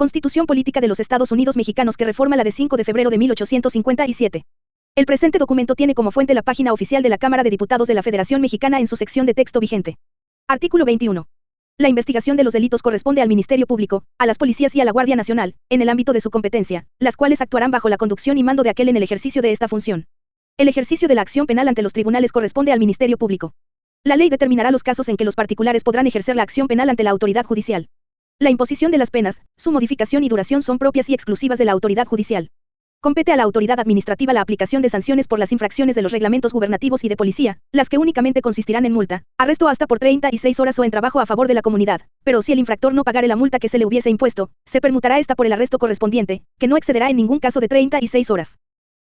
Constitución Política de los Estados Unidos Mexicanos que reforma la de 5 de febrero de 1857. El presente documento tiene como fuente la página oficial de la Cámara de Diputados de la Federación Mexicana en su sección de texto vigente. Artículo 21. La investigación de los delitos corresponde al Ministerio Público, a las policías y a la Guardia Nacional, en el ámbito de su competencia, las cuales actuarán bajo la conducción y mando de aquel en el ejercicio de esta función. El ejercicio de la acción penal ante los tribunales corresponde al Ministerio Público. La ley determinará los casos en que los particulares podrán ejercer la acción penal ante la autoridad judicial. La imposición de las penas, su modificación y duración son propias y exclusivas de la autoridad judicial. Compete a la autoridad administrativa la aplicación de sanciones por las infracciones de los reglamentos gubernativos y de policía, las que únicamente consistirán en multa, arresto hasta por 36 horas o en trabajo a favor de la comunidad, pero si el infractor no pagare la multa que se le hubiese impuesto, se permutará esta por el arresto correspondiente, que no excederá en ningún caso de 36 horas.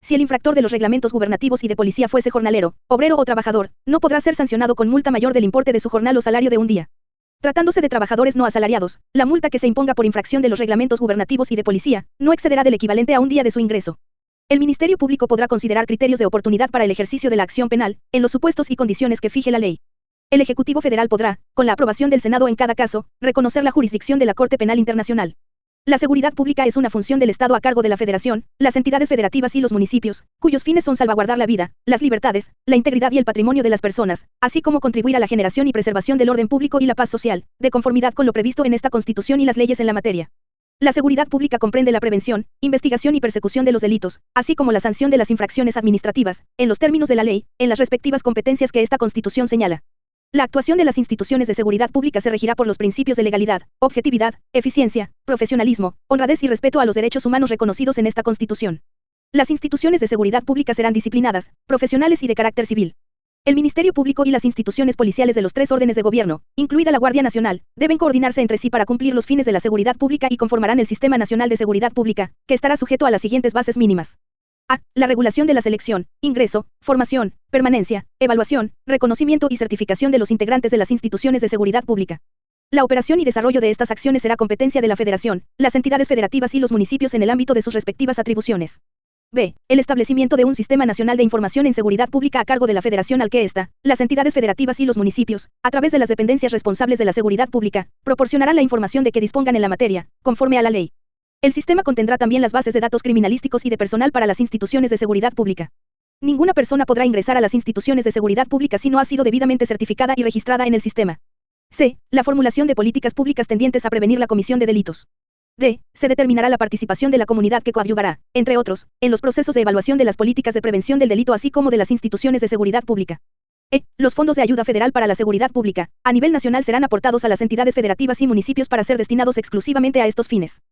Si el infractor de los reglamentos gubernativos y de policía fuese jornalero, obrero o trabajador, no podrá ser sancionado con multa mayor del importe de su jornal o salario de un día. Tratándose de trabajadores no asalariados, la multa que se imponga por infracción de los reglamentos gubernativos y de policía, no excederá del equivalente a un día de su ingreso. El Ministerio Público podrá considerar criterios de oportunidad para el ejercicio de la acción penal, en los supuestos y condiciones que fije la ley. El Ejecutivo Federal podrá, con la aprobación del Senado en cada caso, reconocer la jurisdicción de la Corte Penal Internacional. La seguridad pública es una función del Estado a cargo de la Federación, las entidades federativas y los municipios, cuyos fines son salvaguardar la vida, las libertades, la integridad y el patrimonio de las personas, así como contribuir a la generación y preservación del orden público y la paz social, de conformidad con lo previsto en esta Constitución y las leyes en la materia. La seguridad pública comprende la prevención, investigación y persecución de los delitos, así como la sanción de las infracciones administrativas, en los términos de la ley, en las respectivas competencias que esta Constitución señala. La actuación de las instituciones de seguridad pública se regirá por los principios de legalidad, objetividad, eficiencia, profesionalismo, honradez y respeto a los derechos humanos reconocidos en esta Constitución. Las instituciones de seguridad pública serán disciplinadas, profesionales y de carácter civil. El Ministerio Público y las instituciones policiales de los tres órdenes de gobierno, incluida la Guardia Nacional, deben coordinarse entre sí para cumplir los fines de la seguridad pública y conformarán el Sistema Nacional de Seguridad Pública, que estará sujeto a las siguientes bases mínimas. A. La regulación de la selección, ingreso, formación, permanencia, evaluación, reconocimiento y certificación de los integrantes de las instituciones de seguridad pública. La operación y desarrollo de estas acciones será competencia de la Federación, las entidades federativas y los municipios en el ámbito de sus respectivas atribuciones. B. El establecimiento de un Sistema Nacional de Información en Seguridad Pública a cargo de la Federación al que ésta, las entidades federativas y los municipios, a través de las dependencias responsables de la seguridad pública, proporcionarán la información de que dispongan en la materia, conforme a la ley. El sistema contendrá también las bases de datos criminalísticos y de personal para las instituciones de seguridad pública. Ninguna persona podrá ingresar a las instituciones de seguridad pública si no ha sido debidamente certificada y registrada en el sistema. C. La formulación de políticas públicas tendientes a prevenir la comisión de delitos. D. Se determinará la participación de la comunidad que coadyuvará, entre otros, en los procesos de evaluación de las políticas de prevención del delito así como de las instituciones de seguridad pública. E. Los fondos de ayuda federal para la seguridad pública, a nivel nacional serán aportados a las entidades federativas y municipios para ser destinados exclusivamente a estos fines.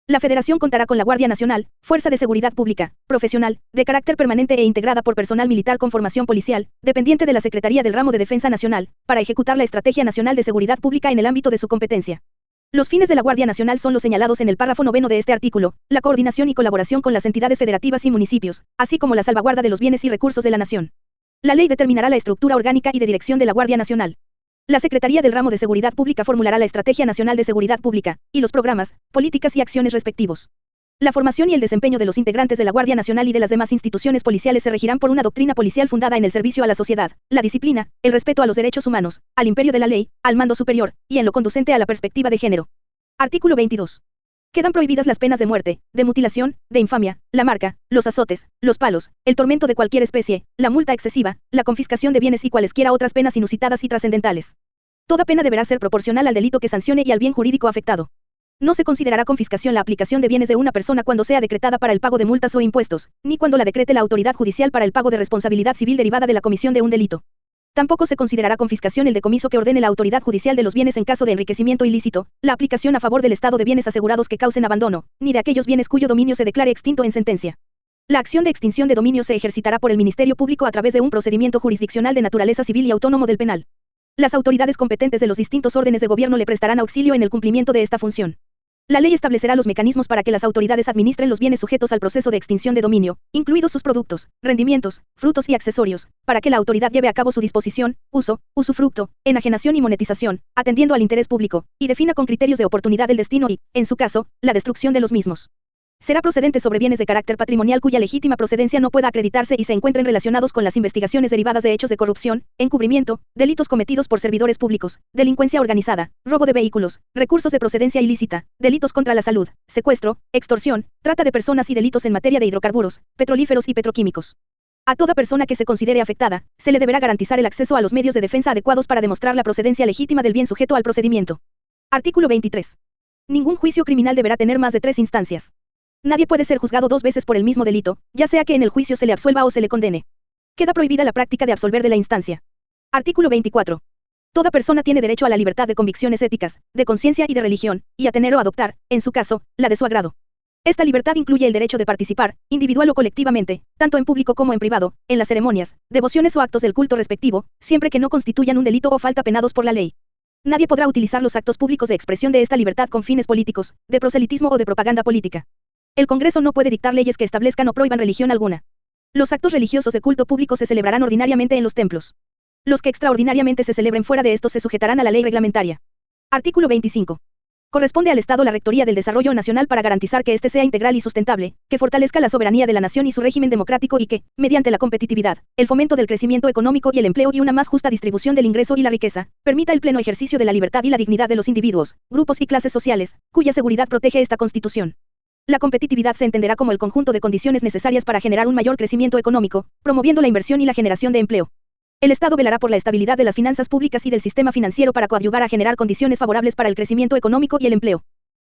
La Federación contará con la Guardia Nacional, Fuerza de Seguridad Pública, profesional, de carácter permanente e integrada por personal militar con formación policial, dependiente de la Secretaría del Ramo de Defensa Nacional, para ejecutar la Estrategia Nacional de Seguridad Pública en el ámbito de su competencia. Los fines de la Guardia Nacional son los señalados en el párrafo 9 de este artículo, la coordinación y colaboración con las entidades federativas y municipios, así como la salvaguarda de los bienes y recursos de la nación. La ley determinará la estructura orgánica y de dirección de la Guardia Nacional. La Secretaría del Ramo de Seguridad Pública formulará la Estrategia Nacional de Seguridad Pública, y los programas, políticas y acciones respectivos. La formación y el desempeño de los integrantes de la Guardia Nacional y de las demás instituciones policiales se regirán por una doctrina policial fundada en el servicio a la sociedad, la disciplina, el respeto a los derechos humanos, al imperio de la ley, al mando superior, y en lo conducente a la perspectiva de género. Artículo 22. Quedan prohibidas las penas de muerte, de mutilación, de infamia, la marca, los azotes, los palos, el tormento de cualquier especie, la multa excesiva, la confiscación de bienes y cualesquiera otras penas inusitadas y trascendentales. Toda pena deberá ser proporcional al delito que sancione y al bien jurídico afectado. No se considerará confiscación la aplicación de bienes de una persona cuando sea decretada para el pago de multas o impuestos, ni cuando la decrete la autoridad judicial para el pago de responsabilidad civil derivada de la comisión de un delito. Tampoco se considerará confiscación el decomiso que ordene la autoridad judicial de los bienes en caso de enriquecimiento ilícito, la aplicación a favor del Estado de bienes asegurados que causen abandono, ni de aquellos bienes cuyo dominio se declare extinto en sentencia. La acción de extinción de dominio se ejercitará por el Ministerio Público a través de un procedimiento jurisdiccional de naturaleza civil y autónomo del penal. Las autoridades competentes de los distintos órdenes de gobierno le prestarán auxilio en el cumplimiento de esta función. La ley establecerá los mecanismos para que las autoridades administren los bienes sujetos al proceso de extinción de dominio, incluidos sus productos, rendimientos, frutos y accesorios, para que la autoridad lleve a cabo su disposición, uso, usufructo, enajenación y monetización, atendiendo al interés público, y defina con criterios de oportunidad el destino y, en su caso, la destrucción de los mismos. Será procedente sobre bienes de carácter patrimonial cuya legítima procedencia no pueda acreditarse y se encuentren relacionados con las investigaciones derivadas de hechos de corrupción, encubrimiento, delitos cometidos por servidores públicos, delincuencia organizada, robo de vehículos, recursos de procedencia ilícita, delitos contra la salud, secuestro, extorsión, trata de personas y delitos en materia de hidrocarburos, petrolíferos y petroquímicos. A toda persona que se considere afectada, se le deberá garantizar el acceso a los medios de defensa adecuados para demostrar la procedencia legítima del bien sujeto al procedimiento. Artículo 23. Ningún juicio criminal deberá tener más de 3 instancias. Nadie puede ser juzgado 2 veces por el mismo delito, ya sea que en el juicio se le absuelva o se le condene. Queda prohibida la práctica de absolver de la instancia. Artículo 24. Toda persona tiene derecho a la libertad de convicciones éticas, de conciencia y de religión, y a tener o adoptar, en su caso, la de su agrado. Esta libertad incluye el derecho de participar, individual o colectivamente, tanto en público como en privado, en las ceremonias, devociones o actos del culto respectivo, siempre que no constituyan un delito o falta penados por la ley. Nadie podrá utilizar los actos públicos de expresión de esta libertad con fines políticos, de proselitismo o de propaganda política. El Congreso no puede dictar leyes que establezcan o prohíban religión alguna. Los actos religiosos de culto público se celebrarán ordinariamente en los templos. Los que extraordinariamente se celebren fuera de estos se sujetarán a la ley reglamentaria. Artículo 25. Corresponde al Estado la Rectoría del Desarrollo Nacional para garantizar que éste sea integral y sustentable, que fortalezca la soberanía de la nación y su régimen democrático y que, mediante la competitividad, el fomento del crecimiento económico y el empleo y una más justa distribución del ingreso y la riqueza, permita el pleno ejercicio de la libertad y la dignidad de los individuos, grupos y clases sociales, cuya seguridad protege esta Constitución. La competitividad se entenderá como el conjunto de condiciones necesarias para generar un mayor crecimiento económico, promoviendo la inversión y la generación de empleo. El Estado velará por la estabilidad de las finanzas públicas y del sistema financiero para coadyuvar a generar condiciones favorables para el crecimiento económico y el empleo.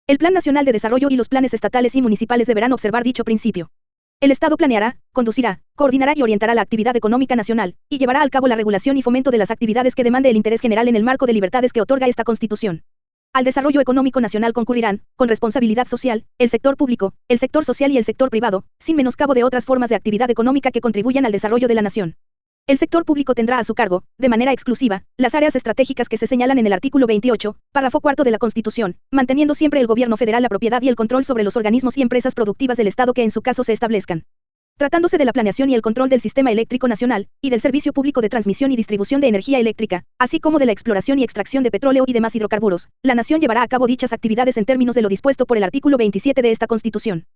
El Plan Nacional de Desarrollo y los planes estatales y municipales deberán observar dicho principio. El Estado planeará, conducirá, coordinará y orientará la actividad económica nacional, y llevará al cabo la regulación y fomento de las actividades que demande el interés general en el marco de libertades que otorga esta Constitución. Al desarrollo económico nacional concurrirán, con responsabilidad social, el sector público, el sector social y el sector privado, sin menoscabo de otras formas de actividad económica que contribuyan al desarrollo de la nación. El sector público tendrá a su cargo, de manera exclusiva, las áreas estratégicas que se señalan en el artículo 28, párrafo 4 de la Constitución, manteniendo siempre el gobierno federal la propiedad y el control sobre los organismos y empresas productivas del Estado que en su caso se establezcan. Tratándose de la planeación y el control del sistema eléctrico nacional, y del servicio público de transmisión y distribución de energía eléctrica, así como de la exploración y extracción de petróleo y demás hidrocarburos, la nación llevará a cabo dichas actividades en términos de lo dispuesto por el artículo 27 de esta Constitución.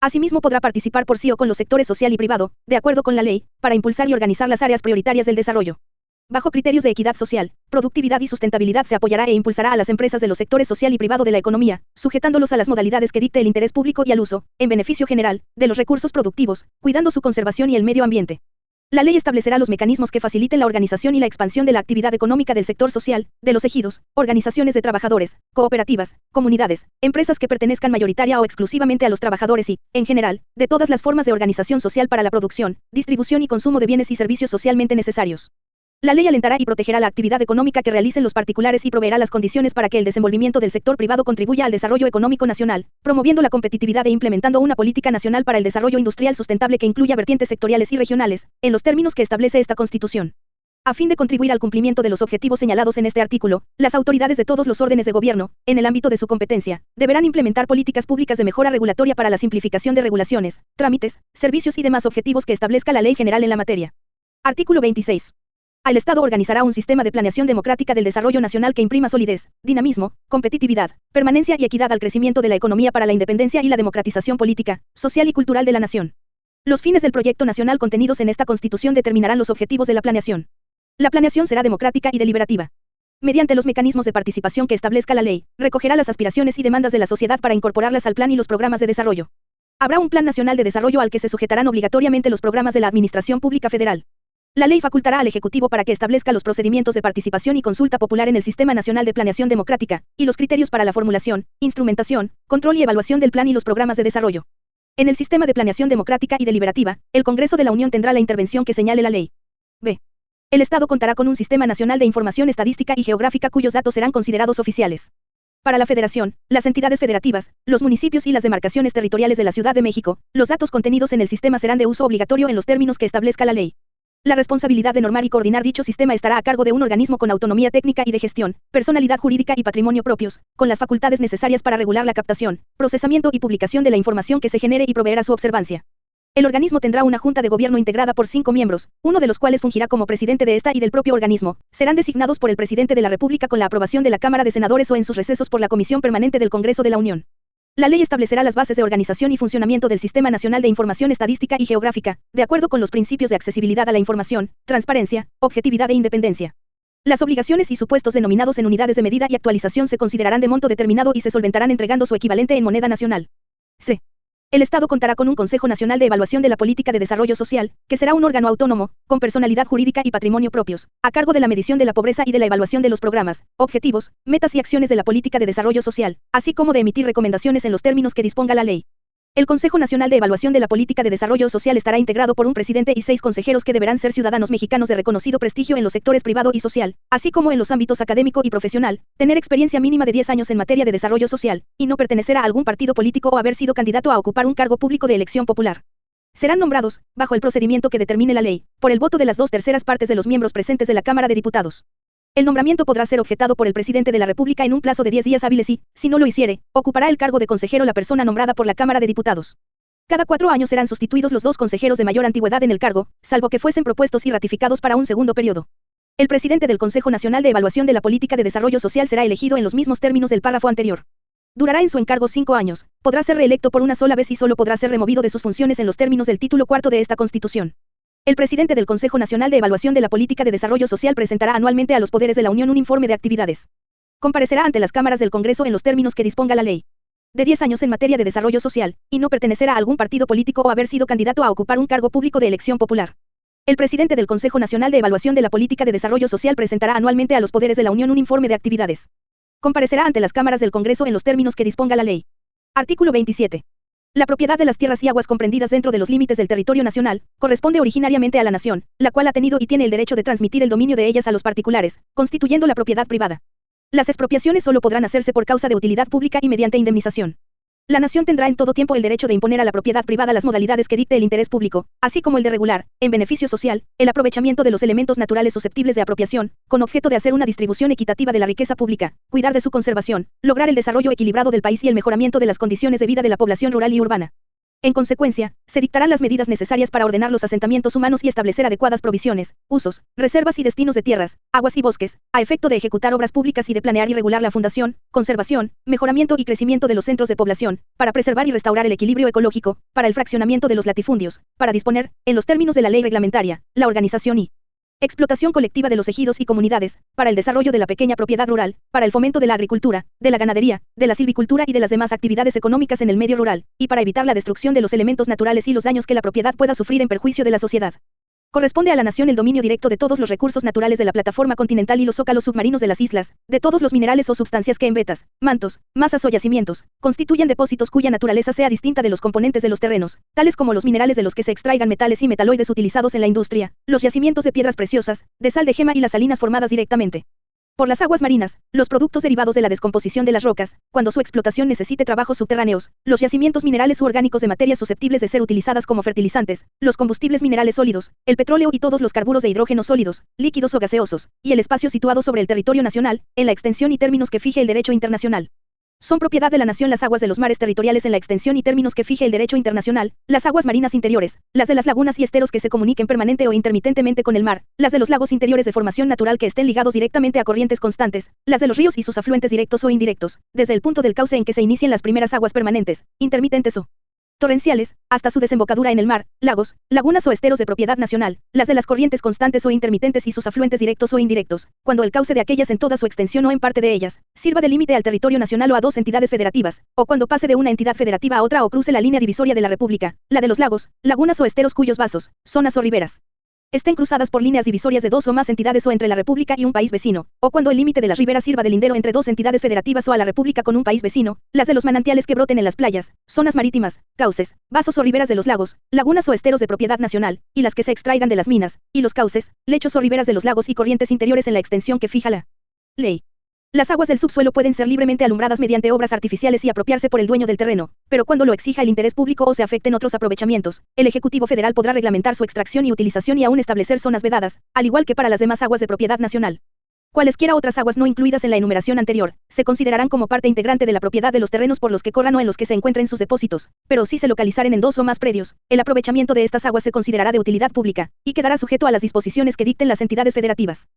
Asimismo podrá participar por sí o con los sectores social y privado, de acuerdo con la ley, para impulsar y organizar las áreas prioritarias del desarrollo. Bajo criterios de equidad social, productividad y sustentabilidad se apoyará e impulsará a las empresas de los sectores social y privado de la economía, sujetándolos a las modalidades que dicte el interés público y al uso, en beneficio general, de los recursos productivos, cuidando su conservación y el medio ambiente. La ley establecerá los mecanismos que faciliten la organización y la expansión de la actividad económica del sector social, de los ejidos, organizaciones de trabajadores, cooperativas, comunidades, empresas que pertenezcan mayoritaria o exclusivamente a los trabajadores y, en general, de todas las formas de organización social para la producción, distribución y consumo de bienes y servicios socialmente necesarios. La ley alentará y protegerá la actividad económica que realicen los particulares y proveerá las condiciones para que el desenvolvimiento del sector privado contribuya al desarrollo económico nacional, promoviendo la competitividad e implementando una política nacional para el desarrollo industrial sustentable que incluya vertientes sectoriales y regionales, en los términos que establece esta Constitución. A fin de contribuir al cumplimiento de los objetivos señalados en este artículo, las autoridades de todos los órdenes de gobierno, en el ámbito de su competencia, deberán implementar políticas públicas de mejora regulatoria para la simplificación de regulaciones, trámites, servicios y demás objetivos que establezca la ley general en la materia. Artículo 26. El Estado organizará un sistema de planeación democrática del desarrollo nacional que imprima solidez, dinamismo, competitividad, permanencia y equidad al crecimiento de la economía para la independencia y la democratización política, social y cultural de la nación. Los fines del proyecto nacional contenidos en esta Constitución determinarán los objetivos de la planeación. La planeación será democrática y deliberativa. Mediante los mecanismos de participación que establezca la ley, recogerá las aspiraciones y demandas de la sociedad para incorporarlas al plan y los programas de desarrollo. Habrá un Plan Nacional de Desarrollo al que se sujetarán obligatoriamente los programas de la Administración Pública Federal. La ley facultará al Ejecutivo para que establezca los procedimientos de participación y consulta popular en el Sistema Nacional de Planeación Democrática, y los criterios para la formulación, instrumentación, control y evaluación del plan y los programas de desarrollo. En el Sistema de Planeación Democrática y Deliberativa, el Congreso de la Unión tendrá la intervención que señale la ley. B. El Estado contará con un Sistema Nacional de Información Estadística y Geográfica cuyos datos serán considerados oficiales. Para la Federación, las entidades federativas, los municipios y las demarcaciones territoriales de la Ciudad de México, los datos contenidos en el sistema serán de uso obligatorio en los términos que establezca la ley. La responsabilidad de normar y coordinar dicho sistema estará a cargo de un organismo con autonomía técnica y de gestión, personalidad jurídica y patrimonio propios, con las facultades necesarias para regular la captación, procesamiento y publicación de la información que se genere y proveerá su observancia. El organismo tendrá una junta de gobierno integrada por 5 miembros, uno de los cuales fungirá como presidente de esta y del propio organismo. Serán designados por el presidente de la República con la aprobación de la Cámara de Senadores o en sus recesos por la Comisión Permanente del Congreso de la Unión. La ley establecerá las bases de organización y funcionamiento del Sistema Nacional de Información Estadística y Geográfica, de acuerdo con los principios de accesibilidad a la información, transparencia, objetividad e independencia. Las obligaciones y supuestos denominados en unidades de medida y actualización se considerarán de monto determinado y se solventarán entregando su equivalente en moneda nacional. C. El Estado contará con un Consejo Nacional de Evaluación de la Política de Desarrollo Social, que será un órgano autónomo, con personalidad jurídica y patrimonio propios, a cargo de la medición de la pobreza y de la evaluación de los programas, objetivos, metas y acciones de la política de desarrollo social, así como de emitir recomendaciones en los términos que disponga la ley. El Consejo Nacional de Evaluación de la Política de Desarrollo Social estará integrado por un presidente y 6 consejeros que deberán ser ciudadanos mexicanos de reconocido prestigio en los sectores privado y social, así como en los ámbitos académico y profesional, tener experiencia mínima de 10 años en materia de desarrollo social, y no pertenecer a algún partido político o haber sido candidato a ocupar un cargo público de elección popular. Serán nombrados, bajo el procedimiento que determine la ley, por el voto de las 2/3 partes de los miembros presentes de la Cámara de Diputados. El nombramiento podrá ser objetado por el presidente de la República en un plazo de 10 días hábiles y, si no lo hiciere, ocupará el cargo de consejero la persona nombrada por la Cámara de Diputados. Cada 4 años serán sustituidos los 2 consejeros de mayor antigüedad en el cargo, salvo que fuesen propuestos y ratificados para un segundo periodo. El presidente del Consejo Nacional de Evaluación de la Política de Desarrollo Social será elegido en los mismos términos del párrafo anterior. Durará en su encargo 5 años, podrá ser reelecto por una sola vez y solo podrá ser removido de sus funciones en los términos del título 4 de esta Constitución. El presidente del Consejo Nacional de Evaluación de la Política de Desarrollo Social presentará anualmente a los poderes de la Unión un informe de actividades. Comparecerá ante las cámaras del Congreso en los términos que disponga la ley. De 10 años en materia de desarrollo social, y no pertenecer a algún partido político o haber sido candidato a ocupar un cargo público de elección popular. El presidente del Consejo Nacional de Evaluación de la Política de Desarrollo Social presentará anualmente a los poderes de la Unión un informe de actividades. Comparecerá ante las cámaras del Congreso en los términos que disponga la ley. Artículo 27. La propiedad de las tierras y aguas comprendidas dentro de los límites del territorio nacional, corresponde originariamente a la nación, la cual ha tenido y tiene el derecho de transmitir el dominio de ellas a los particulares, constituyendo la propiedad privada. Las expropiaciones solo podrán hacerse por causa de utilidad pública y mediante indemnización. La nación tendrá en todo tiempo el derecho de imponer a la propiedad privada las modalidades que dicte el interés público, así como el de regular, en beneficio social, el aprovechamiento de los elementos naturales susceptibles de apropiación, con objeto de hacer una distribución equitativa de la riqueza pública, cuidar de su conservación, lograr el desarrollo equilibrado del país y el mejoramiento de las condiciones de vida de la población rural y urbana. En consecuencia, se dictarán las medidas necesarias para ordenar los asentamientos humanos y establecer adecuadas provisiones, usos, reservas y destinos de tierras, aguas y bosques, a efecto de ejecutar obras públicas y de planear y regular la fundación, conservación, mejoramiento y crecimiento de los centros de población, para preservar y restaurar el equilibrio ecológico, para el fraccionamiento de los latifundios, para disponer, en los términos de la ley reglamentaria, la organización y explotación colectiva de los ejidos y comunidades, para el desarrollo de la pequeña propiedad rural, para el fomento de la agricultura, de la ganadería, de la silvicultura y de las demás actividades económicas en el medio rural, y para evitar la destrucción de los elementos naturales y los daños que la propiedad pueda sufrir en perjuicio de la sociedad. Corresponde a la nación el dominio directo de todos los recursos naturales de la plataforma continental y los zócalos submarinos de las islas, de todos los minerales o sustancias que en vetas, mantos, masas o yacimientos, constituyen depósitos cuya naturaleza sea distinta de los componentes de los terrenos, tales como los minerales de los que se extraigan metales y metaloides utilizados en la industria, los yacimientos de piedras preciosas, de sal de gema y las salinas formadas directamente por las aguas marinas, los productos derivados de la descomposición de las rocas, cuando su explotación necesite trabajos subterráneos, los yacimientos minerales u orgánicos de materias susceptibles de ser utilizadas como fertilizantes, los combustibles minerales sólidos, el petróleo y todos los carburos de hidrógeno sólidos, líquidos o gaseosos, y el espacio situado sobre el territorio nacional, en la extensión y términos que fije el derecho internacional. Son propiedad de la nación las aguas de los mares territoriales en la extensión y términos que fije el derecho internacional, las aguas marinas interiores, las de las lagunas y esteros que se comuniquen permanente o intermitentemente con el mar, las de los lagos interiores de formación natural que estén ligados directamente a corrientes constantes, las de los ríos y sus afluentes directos o indirectos, desde el punto del cauce en que se inicien las primeras aguas permanentes, intermitentes o torrenciales, hasta su desembocadura en el mar, lagos, lagunas o esteros de propiedad nacional, las de las corrientes constantes o intermitentes y sus afluentes directos o indirectos, cuando el cauce de aquellas en toda su extensión o en parte de ellas, sirva de límite al territorio nacional o a 2 entidades federativas, o cuando pase de una entidad federativa a otra o cruce la línea divisoria de la República, la de los lagos, lagunas o esteros cuyos vasos, zonas o riberas estén cruzadas por líneas divisorias de 2 o más entidades o entre la República y un país vecino, o cuando el límite de las riberas sirva de lindero entre 2 entidades federativas o a la República con un país vecino, las de los manantiales que broten en las playas, zonas marítimas, cauces, vasos o riberas de los lagos, lagunas o esteros de propiedad nacional, y las que se extraigan de las minas, y los cauces, lechos o riberas de los lagos y corrientes interiores en la extensión que fija la ley. Las aguas del subsuelo pueden ser libremente alumbradas mediante obras artificiales y apropiarse por el dueño del terreno, pero cuando lo exija el interés público o se afecten otros aprovechamientos, el Ejecutivo Federal podrá reglamentar su extracción y utilización y aún establecer zonas vedadas, al igual que para las demás aguas de propiedad nacional. Cualesquiera otras aguas no incluidas en la enumeración anterior, se considerarán como parte integrante de la propiedad de los terrenos por los que corran o en los que se encuentren sus depósitos, pero si se localizaren en 2 o más predios, el aprovechamiento de estas aguas se considerará de utilidad pública, y quedará sujeto a las disposiciones que dicten las entidades federativas.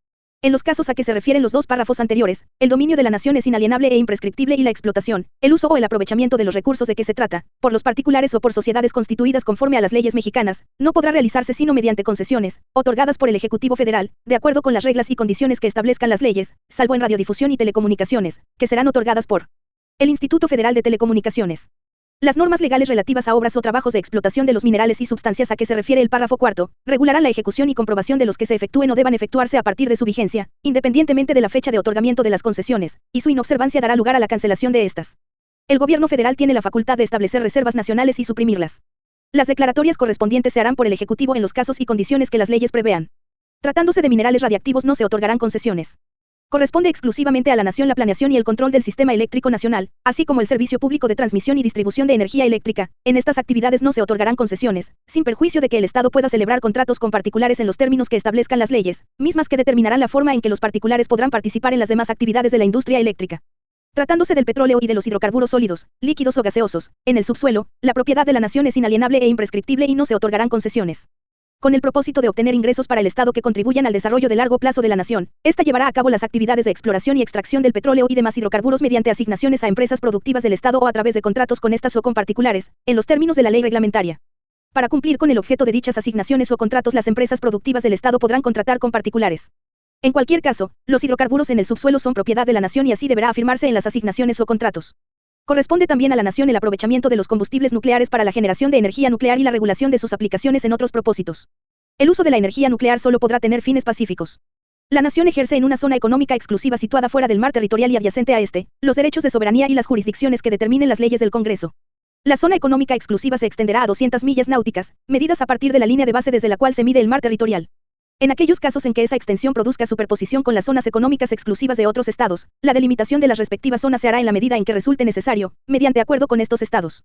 En los casos a que se refieren los dos párrafos anteriores, el dominio de la nación es inalienable e imprescriptible y la explotación, el uso o el aprovechamiento de los recursos de que se trata, por los particulares o por sociedades constituidas conforme a las leyes mexicanas, no podrá realizarse sino mediante concesiones, otorgadas por el Ejecutivo Federal, de acuerdo con las reglas y condiciones que establezcan las leyes, salvo en radiodifusión y telecomunicaciones, que serán otorgadas por el Instituto Federal de Telecomunicaciones. Las normas legales relativas a obras o trabajos de explotación de los minerales y sustancias a que se refiere el párrafo cuarto, regularán la ejecución y comprobación de los que se efectúen o deban efectuarse a partir de su vigencia, independientemente de la fecha de otorgamiento de las concesiones, y su inobservancia dará lugar a la cancelación de estas. El gobierno federal tiene la facultad de establecer reservas nacionales y suprimirlas. Las declaratorias correspondientes se harán por el Ejecutivo en los casos y condiciones que las leyes prevean. Tratándose de minerales radiactivos no se otorgarán concesiones. Corresponde exclusivamente a la nación la planeación y el control del sistema eléctrico nacional, así como el servicio público de transmisión y distribución de energía eléctrica. En estas actividades no se otorgarán concesiones, sin perjuicio de que el Estado pueda celebrar contratos con particulares en los términos que establezcan las leyes, mismas que determinarán la forma en que los particulares podrán participar en las demás actividades de la industria eléctrica. Tratándose del petróleo y de los hidrocarburos sólidos, líquidos o gaseosos, en el subsuelo, la propiedad de la nación es inalienable e imprescriptible y no se otorgarán concesiones. Con el propósito de obtener ingresos para el Estado que contribuyan al desarrollo de largo plazo de la nación, esta llevará a cabo las actividades de exploración y extracción del petróleo y demás hidrocarburos mediante asignaciones a empresas productivas del Estado o a través de contratos con estas o con particulares, en los términos de la ley reglamentaria. Para cumplir con el objeto de dichas asignaciones o contratos, las empresas productivas del Estado podrán contratar con particulares. En cualquier caso, los hidrocarburos en el subsuelo son propiedad de la nación y así deberá afirmarse en las asignaciones o contratos. Corresponde también a la nación el aprovechamiento de los combustibles nucleares para la generación de energía nuclear y la regulación de sus aplicaciones en otros propósitos. El uso de la energía nuclear solo podrá tener fines pacíficos. La nación ejerce en una zona económica exclusiva situada fuera del mar territorial y adyacente a este, los derechos de soberanía y las jurisdicciones que determinen las leyes del Congreso. La zona económica exclusiva se extenderá a 200 millas náuticas, medidas a partir de la línea de base desde la cual se mide el mar territorial. En aquellos casos en que esa extensión produzca superposición con las zonas económicas exclusivas de otros estados, la delimitación de las respectivas zonas se hará en la medida en que resulte necesario, mediante acuerdo con estos estados.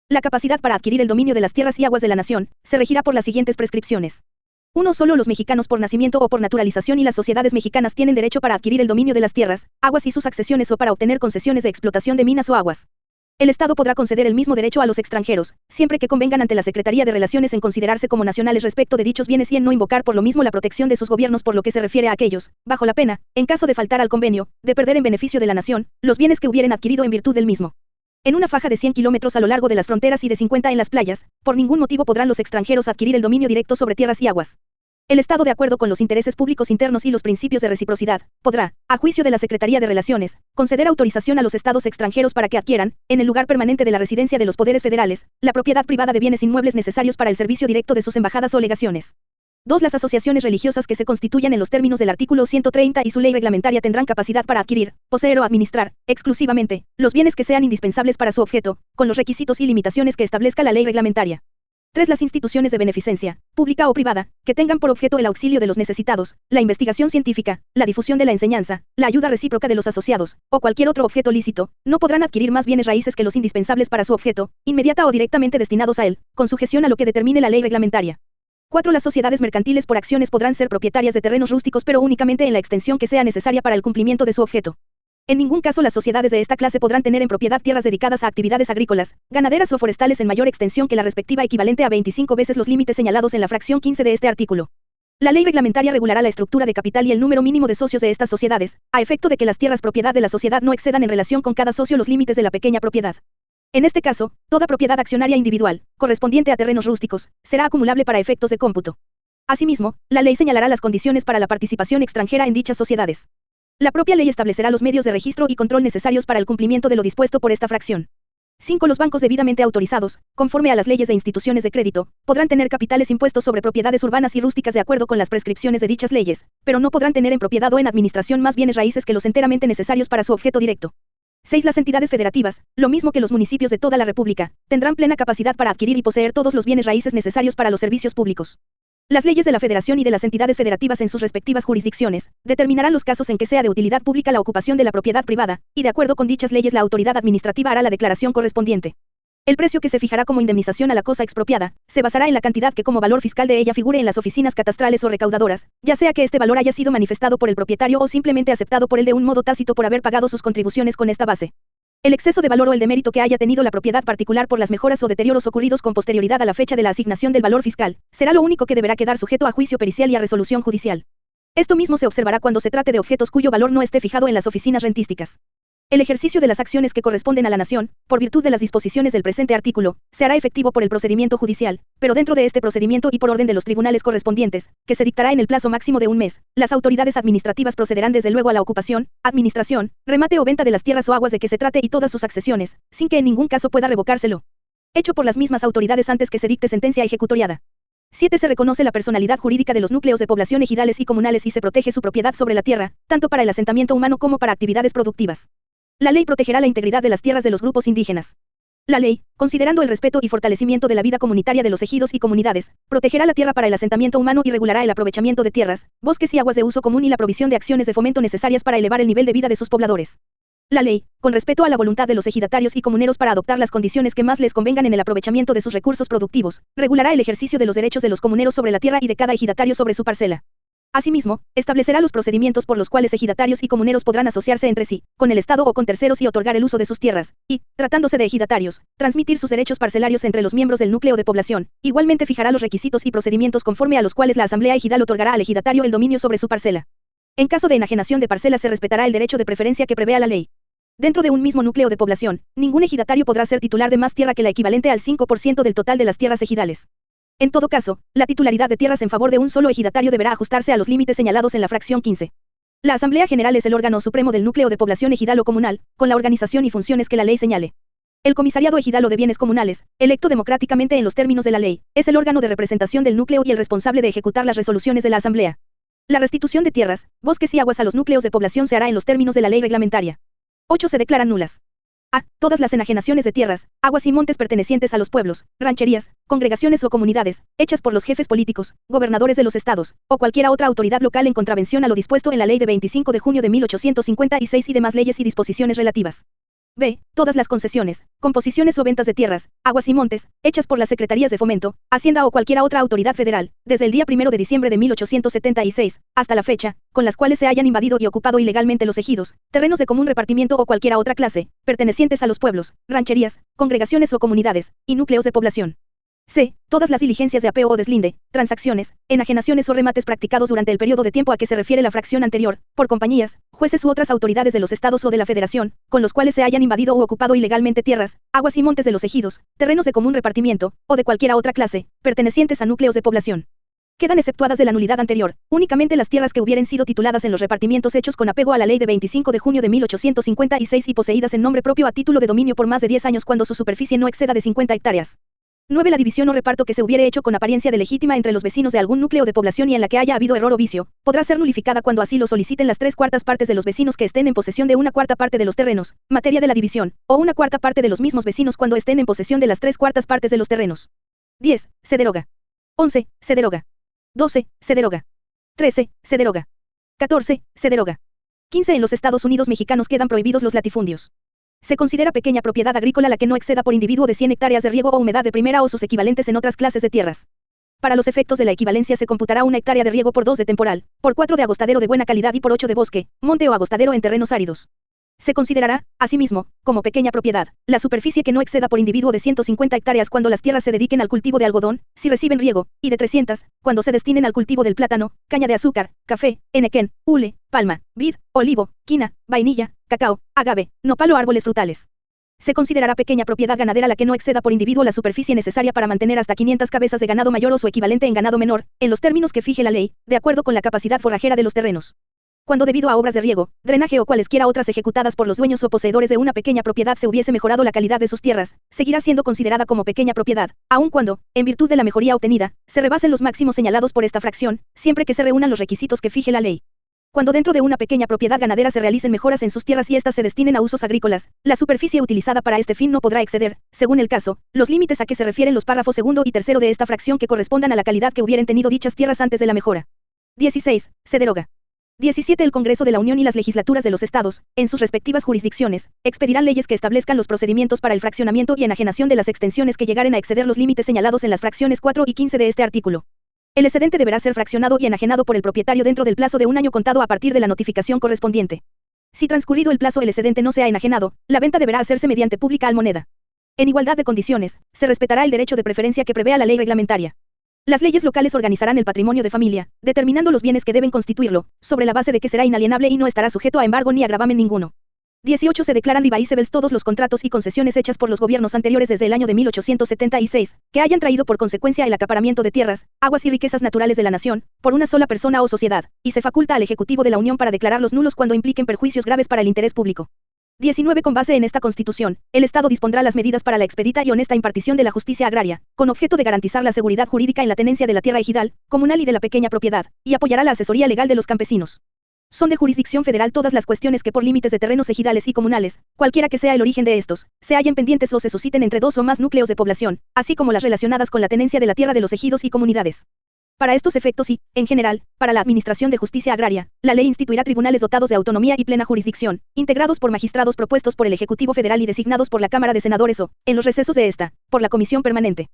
La capacidad para adquirir el dominio de las tierras y aguas de la nación, se regirá por las siguientes prescripciones. 1. Solo los mexicanos por nacimiento o por naturalización y las sociedades mexicanas tienen derecho para adquirir el dominio de las tierras, aguas y sus accesiones o para obtener concesiones de explotación de minas o aguas. El Estado podrá conceder el mismo derecho a los extranjeros, siempre que convengan ante la Secretaría de Relaciones en considerarse como nacionales respecto de dichos bienes y en no invocar por lo mismo la protección de sus gobiernos por lo que se refiere a aquellos, bajo la pena, en caso de faltar al convenio, de perder en beneficio de la nación, los bienes que hubieren adquirido en virtud del mismo. En una faja de 100 kilómetros a lo largo de las fronteras y de 50 en las playas, por ningún motivo podrán los extranjeros adquirir el dominio directo sobre tierras y aguas. El Estado, de acuerdo con los intereses públicos internos y los principios de reciprocidad, podrá, a juicio de la Secretaría de Relaciones, conceder autorización a los estados extranjeros para que adquieran, en el lugar permanente de la residencia de los poderes federales, la propiedad privada de bienes inmuebles necesarios para el servicio directo de sus embajadas o legaciones. 2. Las asociaciones religiosas que se constituyan en los términos del artículo 130 y su ley reglamentaria tendrán capacidad para adquirir, poseer o administrar, exclusivamente, los bienes que sean indispensables para su objeto, con los requisitos y limitaciones que establezca la ley reglamentaria. 3. Las instituciones de beneficencia, pública o privada, que tengan por objeto el auxilio de los necesitados, la investigación científica, la difusión de la enseñanza, la ayuda recíproca de los asociados, o cualquier otro objeto lícito, no podrán adquirir más bienes raíces que los indispensables para su objeto, inmediata o directamente destinados a él, con sujeción a lo que determine la ley reglamentaria. 4. Las sociedades mercantiles por acciones podrán ser propietarias de terrenos rústicos pero únicamente en la extensión que sea necesaria para el cumplimiento de su objeto. En ningún caso las sociedades de esta clase podrán tener en propiedad tierras dedicadas a actividades agrícolas, ganaderas o forestales en mayor extensión que la respectiva equivalente a 25 veces los límites señalados en la fracción 15 de este artículo. La ley reglamentaria regulará la estructura de capital y el número mínimo de socios de estas sociedades, a efecto de que las tierras propiedad de la sociedad no excedan en relación con cada socio los límites de la pequeña propiedad. En este caso, toda propiedad accionaria individual, correspondiente a terrenos rústicos, será acumulable para efectos de cómputo. Asimismo, la ley señalará las condiciones para la participación extranjera en dichas sociedades. La propia ley establecerá los medios de registro y control necesarios para el cumplimiento de lo dispuesto por esta fracción. 5. Los bancos debidamente autorizados, conforme a las leyes de instituciones de crédito, podrán tener capitales impuestos sobre propiedades urbanas y rústicas de acuerdo con las prescripciones de dichas leyes, pero no podrán tener en propiedad o en administración más bienes raíces que los enteramente necesarios para su objeto directo. 6. Las entidades federativas, lo mismo que los municipios de toda la República, tendrán plena capacidad para adquirir y poseer todos los bienes raíces necesarios para los servicios públicos. Las leyes de la Federación y de las entidades federativas en sus respectivas jurisdicciones, determinarán los casos en que sea de utilidad pública la ocupación de la propiedad privada, y de acuerdo con dichas leyes la autoridad administrativa hará la declaración correspondiente. El precio que se fijará como indemnización a la cosa expropiada, se basará en la cantidad que como valor fiscal de ella figure en las oficinas catastrales o recaudadoras, ya sea que este valor haya sido manifestado por el propietario o simplemente aceptado por él de un modo tácito por haber pagado sus contribuciones con esta base. El exceso de valor o el demérito que haya tenido la propiedad particular por las mejoras o deterioros ocurridos con posterioridad a la fecha de la asignación del valor fiscal, será lo único que deberá quedar sujeto a juicio pericial y a resolución judicial. Esto mismo se observará cuando se trate de objetos cuyo valor no esté fijado en las oficinas rentísticas. El ejercicio de las acciones que corresponden a la nación, por virtud de las disposiciones del presente artículo, se hará efectivo por el procedimiento judicial, pero dentro de este procedimiento y por orden de los tribunales correspondientes, que se dictará en el plazo máximo de un mes, las autoridades administrativas procederán desde luego a la ocupación, administración, remate o venta de las tierras o aguas de que se trate y todas sus accesiones, sin que en ningún caso pueda revocárselo. Hecho por las mismas autoridades antes que se dicte sentencia ejecutoriada. 7. Se reconoce la personalidad jurídica de los núcleos de población ejidales y comunales y se protege su propiedad sobre la tierra, tanto para el asentamiento humano como para actividades productivas. La ley protegerá la integridad de las tierras de los grupos indígenas. La ley, considerando el respeto y fortalecimiento de la vida comunitaria de los ejidos y comunidades, protegerá la tierra para el asentamiento humano y regulará el aprovechamiento de tierras, bosques y aguas de uso común y la provisión de acciones de fomento necesarias para elevar el nivel de vida de sus pobladores. La ley, con respeto a la voluntad de los ejidatarios y comuneros para adoptar las condiciones que más les convengan en el aprovechamiento de sus recursos productivos, regulará el ejercicio de los derechos de los comuneros sobre la tierra y de cada ejidatario sobre su parcela. Asimismo, establecerá los procedimientos por los cuales ejidatarios y comuneros podrán asociarse entre sí, con el Estado o con terceros y otorgar el uso de sus tierras, y, tratándose de ejidatarios, transmitir sus derechos parcelarios entre los miembros del núcleo de población. Igualmente fijará los requisitos y procedimientos conforme a los cuales la Asamblea Ejidal otorgará al ejidatario el dominio sobre su parcela. En caso de enajenación de parcelas se respetará el derecho de preferencia que prevea la ley. Dentro de un mismo núcleo de población, ningún ejidatario podrá ser titular de más tierra que la equivalente al 5% del total de las tierras ejidales. En todo caso, la titularidad de tierras en favor de un solo ejidatario deberá ajustarse a los límites señalados en la fracción 15. La Asamblea General es el órgano supremo del núcleo de población ejidal o comunal, con la organización y funciones que la ley señale. El Comisariado Ejidal o de Bienes Comunales, electo democráticamente en los términos de la ley, es el órgano de representación del núcleo y el responsable de ejecutar las resoluciones de la Asamblea. La restitución de tierras, bosques y aguas a los núcleos de población se hará en los términos de la ley reglamentaria. 8. Se declaran nulas. A. Todas las enajenaciones de tierras, aguas y montes pertenecientes a los pueblos, rancherías, congregaciones o comunidades, hechas por los jefes políticos, gobernadores de los estados, o cualquiera otra autoridad local en contravención a lo dispuesto en la ley de 25 de junio de 1856 y demás leyes y disposiciones relativas. B. Todas las concesiones, composiciones o ventas de tierras, aguas y montes, hechas por las Secretarías de Fomento, Hacienda o cualquiera otra autoridad federal, desde el día 1 de diciembre de 1876, hasta la fecha, con las cuales se hayan invadido y ocupado ilegalmente los ejidos, terrenos de común repartimiento o cualquiera otra clase, pertenecientes a los pueblos, rancherías, congregaciones o comunidades, y núcleos de población. C. Todas las diligencias de apeo o deslinde, transacciones, enajenaciones o remates practicados durante el periodo de tiempo a que se refiere la fracción anterior, por compañías, jueces u otras autoridades de los estados o de la federación, con los cuales se hayan invadido u ocupado ilegalmente tierras, aguas y montes de los ejidos, terrenos de común repartimiento, o de cualquiera otra clase, pertenecientes a núcleos de población. Quedan exceptuadas de la nulidad anterior, únicamente las tierras que hubieren sido tituladas en los repartimientos hechos con apego a la ley de 25 de junio de 1856 y poseídas en nombre propio a título de dominio por más de 10 años cuando su superficie no exceda de 50 hectáreas. 9. La división o reparto que se hubiere hecho con apariencia de legítima entre los vecinos de algún núcleo de población y en la que haya habido error o vicio, podrá ser nulificada cuando así lo soliciten las 3/4 partes de los vecinos que estén en posesión de 1/4 parte de los terrenos, materia de la división, o 1/4 parte de los mismos vecinos cuando estén en posesión de las 3/4 partes de los terrenos. 10. Se deroga. 11. Se deroga. 12. Se deroga. 13. Se deroga. 14. Se deroga. 15. En los Estados Unidos mexicanos quedan prohibidos los latifundios. Se considera pequeña propiedad agrícola la que no exceda por individuo de 100 hectáreas de riego o humedad de primera o sus equivalentes en otras clases de tierras. Para los efectos de la equivalencia se computará 1 hectárea de riego por 2 de temporal, por 4 de agostadero de buena calidad y por 8 de bosque, monte o agostadero en terrenos áridos. Se considerará, asimismo, como pequeña propiedad, la superficie que no exceda por individuo de 150 hectáreas cuando las tierras se dediquen al cultivo de algodón, si reciben riego, y de 300, cuando se destinen al cultivo del plátano, caña de azúcar, café, henequén, hule, palma, vid, olivo, quina, vainilla, cacao, agave, nopal o árboles frutales. Se considerará pequeña propiedad ganadera la que no exceda por individuo la superficie necesaria para mantener hasta 500 cabezas de ganado mayor o su equivalente en ganado menor, en los términos que fije la ley, de acuerdo con la capacidad forrajera de los terrenos. Cuando debido a obras de riego, drenaje o cualesquiera otras ejecutadas por los dueños o poseedores de una pequeña propiedad se hubiese mejorado la calidad de sus tierras, seguirá siendo considerada como pequeña propiedad, aun cuando, en virtud de la mejoría obtenida, se rebasen los máximos señalados por esta fracción, siempre que se reúnan los requisitos que fije la ley. Cuando dentro de una pequeña propiedad ganadera se realicen mejoras en sus tierras y éstas se destinen a usos agrícolas, la superficie utilizada para este fin no podrá exceder, según el caso, los límites a que se refieren los párrafos segundo y tercero de esta fracción que correspondan a la calidad que hubieran tenido dichas tierras antes de la mejora. 16. Se deroga. 17. El Congreso de la Unión y las legislaturas de los estados, en sus respectivas jurisdicciones, expedirán leyes que establezcan los procedimientos para el fraccionamiento y enajenación de las extensiones que llegaren a exceder los límites señalados en las fracciones 4 y 15 de este artículo. El excedente deberá ser fraccionado y enajenado por el propietario dentro del plazo de un año contado a partir de la notificación correspondiente. Si transcurrido el plazo el excedente no se ha enajenado, la venta deberá hacerse mediante pública almoneda. En igualdad de condiciones, se respetará el derecho de preferencia que prevea la ley reglamentaria. Las leyes locales organizarán el patrimonio de familia, determinando los bienes que deben constituirlo, sobre la base de que será inalienable y no estará sujeto a embargo ni a gravamen ninguno. 18. Se declaran irrevocables todos los contratos y concesiones hechas por los gobiernos anteriores desde el año de 1876, que hayan traído por consecuencia el acaparamiento de tierras, aguas y riquezas naturales de la nación, por una sola persona o sociedad, y se faculta al Ejecutivo de la Unión para declararlos nulos cuando impliquen perjuicios graves para el interés público. 19. Con base en esta Constitución, el Estado dispondrá las medidas para la expedita y honesta impartición de la justicia agraria, con objeto de garantizar la seguridad jurídica en la tenencia de la tierra ejidal, comunal y de la pequeña propiedad, y apoyará la asesoría legal de los campesinos. Son de jurisdicción federal todas las cuestiones que por límites de terrenos ejidales y comunales, cualquiera que sea el origen de estos, se hallen pendientes o se susciten entre dos o más núcleos de población, así como las relacionadas con la tenencia de la tierra de los ejidos y comunidades. Para estos efectos y, en general, para la administración de justicia agraria, la ley instituirá tribunales dotados de autonomía y plena jurisdicción, integrados por magistrados propuestos por el Ejecutivo Federal y designados por la Cámara de Senadores o, en los recesos de esta, por la Comisión Permanente.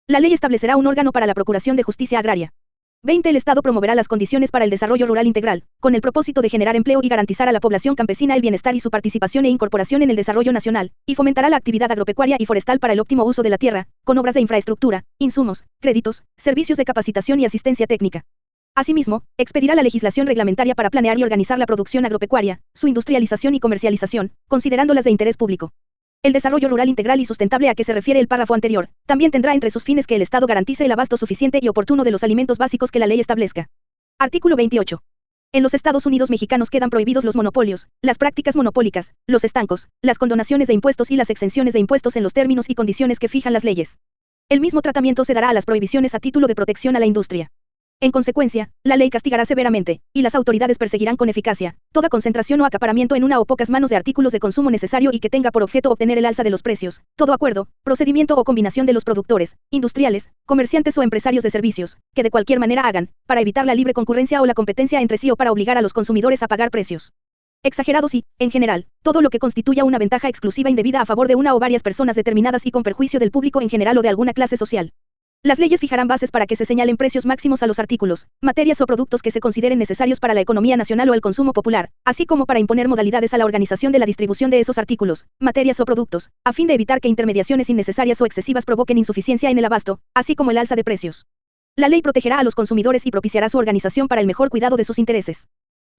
La ley establecerá un órgano para la procuración de justicia agraria. 20. El Estado promoverá las condiciones para el desarrollo rural integral, con el propósito de generar empleo y garantizar a la población campesina el bienestar y su participación e incorporación en el desarrollo nacional, y fomentará la actividad agropecuaria y forestal para el óptimo uso de la tierra, con obras de infraestructura, insumos, créditos, servicios de capacitación y asistencia técnica. Asimismo, expedirá la legislación reglamentaria para planear y organizar la producción agropecuaria, su industrialización y comercialización, considerándolas de interés público. El desarrollo rural integral y sustentable a que se refiere el párrafo anterior, también tendrá entre sus fines que el Estado garantice el abasto suficiente y oportuno de los alimentos básicos que la ley establezca. Artículo 28. En los Estados Unidos mexicanos quedan prohibidos los monopolios, las prácticas monopólicas, los estancos, las condonaciones de impuestos y las exenciones de impuestos en los términos y condiciones que fijan las leyes. El mismo tratamiento se dará a las prohibiciones a título de protección a la industria. En consecuencia, la ley castigará severamente, y las autoridades perseguirán con eficacia, toda concentración o acaparamiento en una o pocas manos de artículos de consumo necesario y que tenga por objeto obtener el alza de los precios, todo acuerdo, procedimiento o combinación de los productores, industriales, comerciantes o empresarios de servicios, que de cualquier manera hagan, para evitar la libre concurrencia o la competencia entre sí o para obligar a los consumidores a pagar precios exagerados y, en general, todo lo que constituya una ventaja exclusiva indebida a favor de una o varias personas determinadas y con perjuicio del público en general o de alguna clase social. Las leyes fijarán bases para que se señalen precios máximos a los artículos, materias o productos que se consideren necesarios para la economía nacional o el consumo popular, así como para imponer modalidades a la organización de la distribución de esos artículos, materias o productos, a fin de evitar que intermediaciones innecesarias o excesivas provoquen insuficiencia en el abasto, así como el alza de precios. La ley protegerá a los consumidores y propiciará su organización para el mejor cuidado de sus intereses.